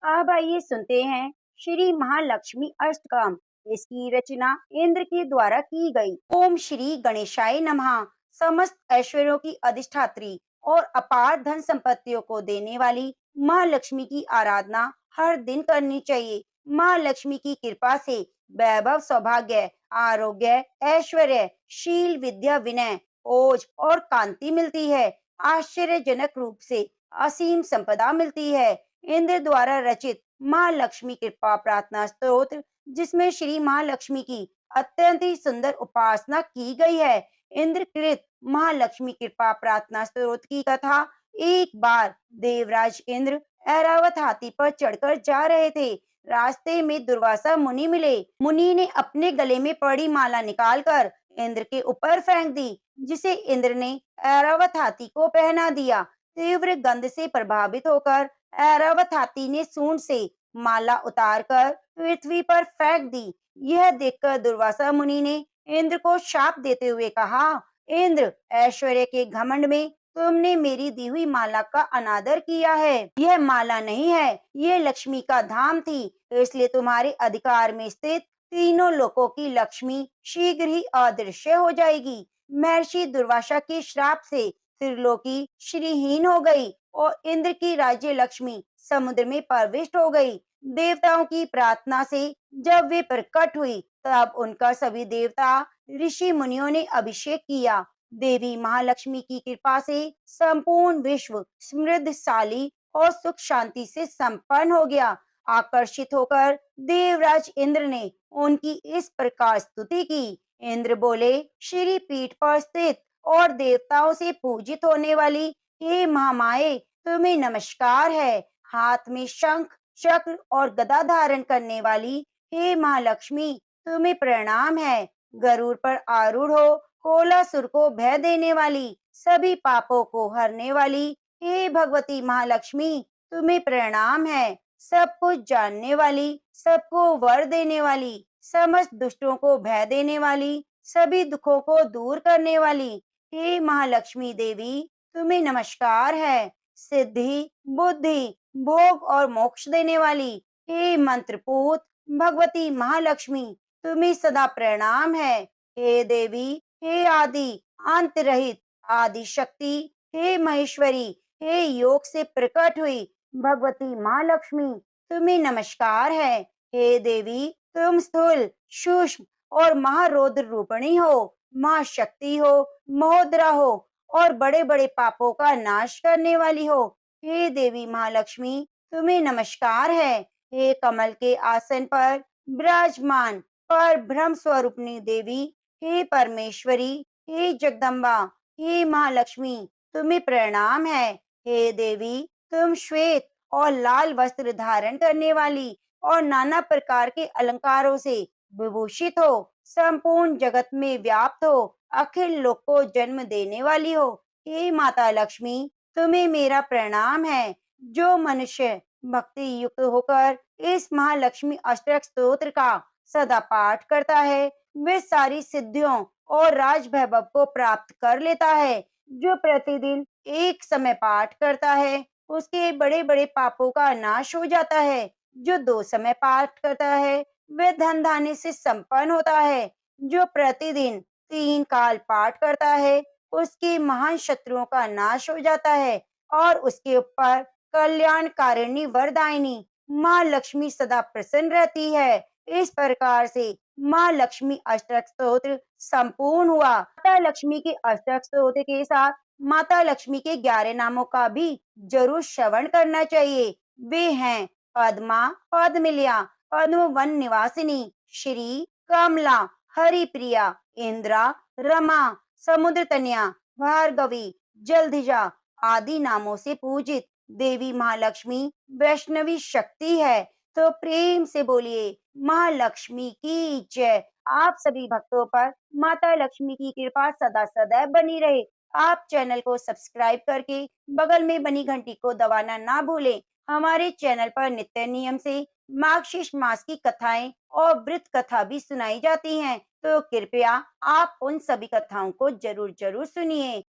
Speaker 2: अब आइए सुनते हैं श्री महालक्ष्मी अष्टकम। इसकी रचना इंद्र के द्वारा की गई। ओम श्री गणेशाय नमः। समस्त ऐश्वर्यों की अधिष्ठात्री और अपार धन संपत्तियों को देने वाली महालक्ष्मी की आराधना हर दिन करनी चाहिए। महालक्ष्मी की कृपा से वैभव, सौभाग्य, आरोग्य, ऐश्वर्य, शील, विद्या, विनय, ओज और कांति मिलती है। आश्चर्यजनक रूप से असीम संपदा मिलती है। इंद्र द्वारा रचित महालक्ष्मी कृपा प्रार्थना स्तोत्र, जिसमें श्री महालक्ष्मी की अत्यंत ही सुंदर उपासना की गई है। इंद्रकृत महालक्ष्मी कृपा प्रार्थना स्तोत्र की कथा। एक बार देवराज इंद्र ऐरावत हाथी पर चढ़कर जा रहे थे। रास्ते में दुर्वासा मुनि मिले। मुनि ने अपने गले में पड़ी माला निकालकर इंद्र के ऊपर फेंक दी, जिसे इंद्र ने ऐरावत हाथी को पहना दिया। तीव्र गंध से प्रभावित होकर ऐरावत हाथी ने सूंड से माला उतारकर पृथ्वी पर फेंक दी। यह देखकर दुर्वासा मुनि ने इंद्र को शाप देते हुए कहा, इंद्र, ऐश्वर्य के घमंड में तुमने मेरी दी हुई माला का अनादर किया है। यह माला नहीं है, ये लक्ष्मी का धाम थी, इसलिए तुम्हारे अधिकार में स्थित तीनों लोकों की लक्ष्मी शीघ्र ही अदृश्य हो जाएगी। महर्षि दुर्वासा के श्राप से त्रिलोकी श्रीहीन हो गई और इंद्र की राज्य लक्ष्मी समुद्र में प्रविष्ट हो गई। देवताओं की प्रार्थना से जब वे प्रकट हुई, तब उनका सभी देवता, ऋषि मुनियों ने अभिषेक किया। देवी महालक्ष्मी की कृपा से संपूर्ण विश्व समृद्धशाली और सुख शांति से संपन्न हो गया। आकर्षित होकर देवराज इंद्र ने उनकी इस प्रकार स्तुति की। इंद्र बोले, श्री पीठ पर स्थित और देवताओं से पूजित होने वाली हे महामाये, तुम्हें नमस्कार है। हाथ में शंख, चक्र और गदा धारण करने वाली हे महालक्ष्मी, तुम्हें प्रणाम है। गरुड़ पर आरूढ़ हो कोलासुर को भय देने वाली, सभी पापों को हरने वाली हे भगवती महालक्ष्मी, तुम्हें प्रणाम है। सब कुछ जानने वाली, सबको वर देने वाली, समस्त दुष्टों को भय देने वाली, सभी दुखों को दूर करने वाली हे महालक्ष्मी देवी, तुम्हें नमस्कार है। सिद्धि, बुद्धि, भोग और मोक्ष देने वाली हे मंत्रपूत भगवती महालक्ष्मी, तुम्हें सदा प्रणाम है। हे देवी, हे आदि अंत रहित आदि शक्ति, हे महेश्वरी, हे योग से प्रकट हुई भगवती महालक्ष्मी, तुम्हें नमस्कार है। हे देवी, तुम स्थूल, सूक्ष्म और महारौद्र रूपिणी हो, महाशक्ति हो, महोदरा हो और बड़े बड़े पापों का नाश करने वाली हो। हे देवी महालक्ष्मी, तुम्हें नमस्कार है। हे कमल के आसन पर विराजमान पर ब्रह्म स्वरूपनी देवी, हे परमेश्वरी, हे जगदम्बा, हे महालक्ष्मी, तुम्हें प्रणाम है। हे देवी, तुम श्वेत और लाल वस्त्र धारण करने वाली और नाना प्रकार के अलंकारों से विभूषित हो, संपूर्ण जगत में व्याप्त हो, अखिल लोक को जन्म देने वाली हो। हे माता लक्ष्मी, तुम्हें मेरा प्रणाम है। जो मनुष्य भक्ति युक्त होकर इस महालक्ष्मी अष्टक स्तोत्र का सदा पाठ करता है, वे सारी सिद्धियों और राज वैभव को प्राप्त कर लेता है। जो प्रतिदिन एक समय पाठ करता है, उसके बड़े बड़े पापों का नाश हो जाता है। जो 2 समय पाठ करता है, वह धन धान्य से संपन्न होता है। जो प्रतिदिन 3 काल पाठ करता है, उसके महान शत्रुओं का नाश हो जाता है और उसके ऊपर कल्याणकारिणी वरदायिनी माँ लक्ष्मी सदा प्रसन्न रहती है। इस प्रकार से माँ लक्ष्मी अष्टक स्तोत्र संपूर्ण हुआ। माता लक्ष्मी के अष्टक स्तोत्र के साथ माता लक्ष्मी के 11 नामों का भी जरूर श्रवण करना चाहिए। वे हैं पद्मा, पद्मिलिया, पद्म वन निवासिनी, श्री, कमला, हरिप्रिया, इंद्रा, रमा, समुद्र तनया, भार्गवी, जलधिजा आदि नामों से पूजित देवी महालक्ष्मी वैष्णवी शक्ति है। तो प्रेम से बोलिए महालक्ष्मी की जय। आप सभी भक्तों पर माता लक्ष्मी की कृपा सदा सदैव बनी रहे। आप चैनल को सब्सक्राइब करके बगल में बनी घंटी को दबाना ना भूलें। हमारे चैनल पर नित्य नियम से मार्गशीर्ष मास की कथाएं और व्रत कथा भी सुनाई जाती हैं, तो कृपया आप उन सभी कथाओं को जरूर जरूर सुनिए।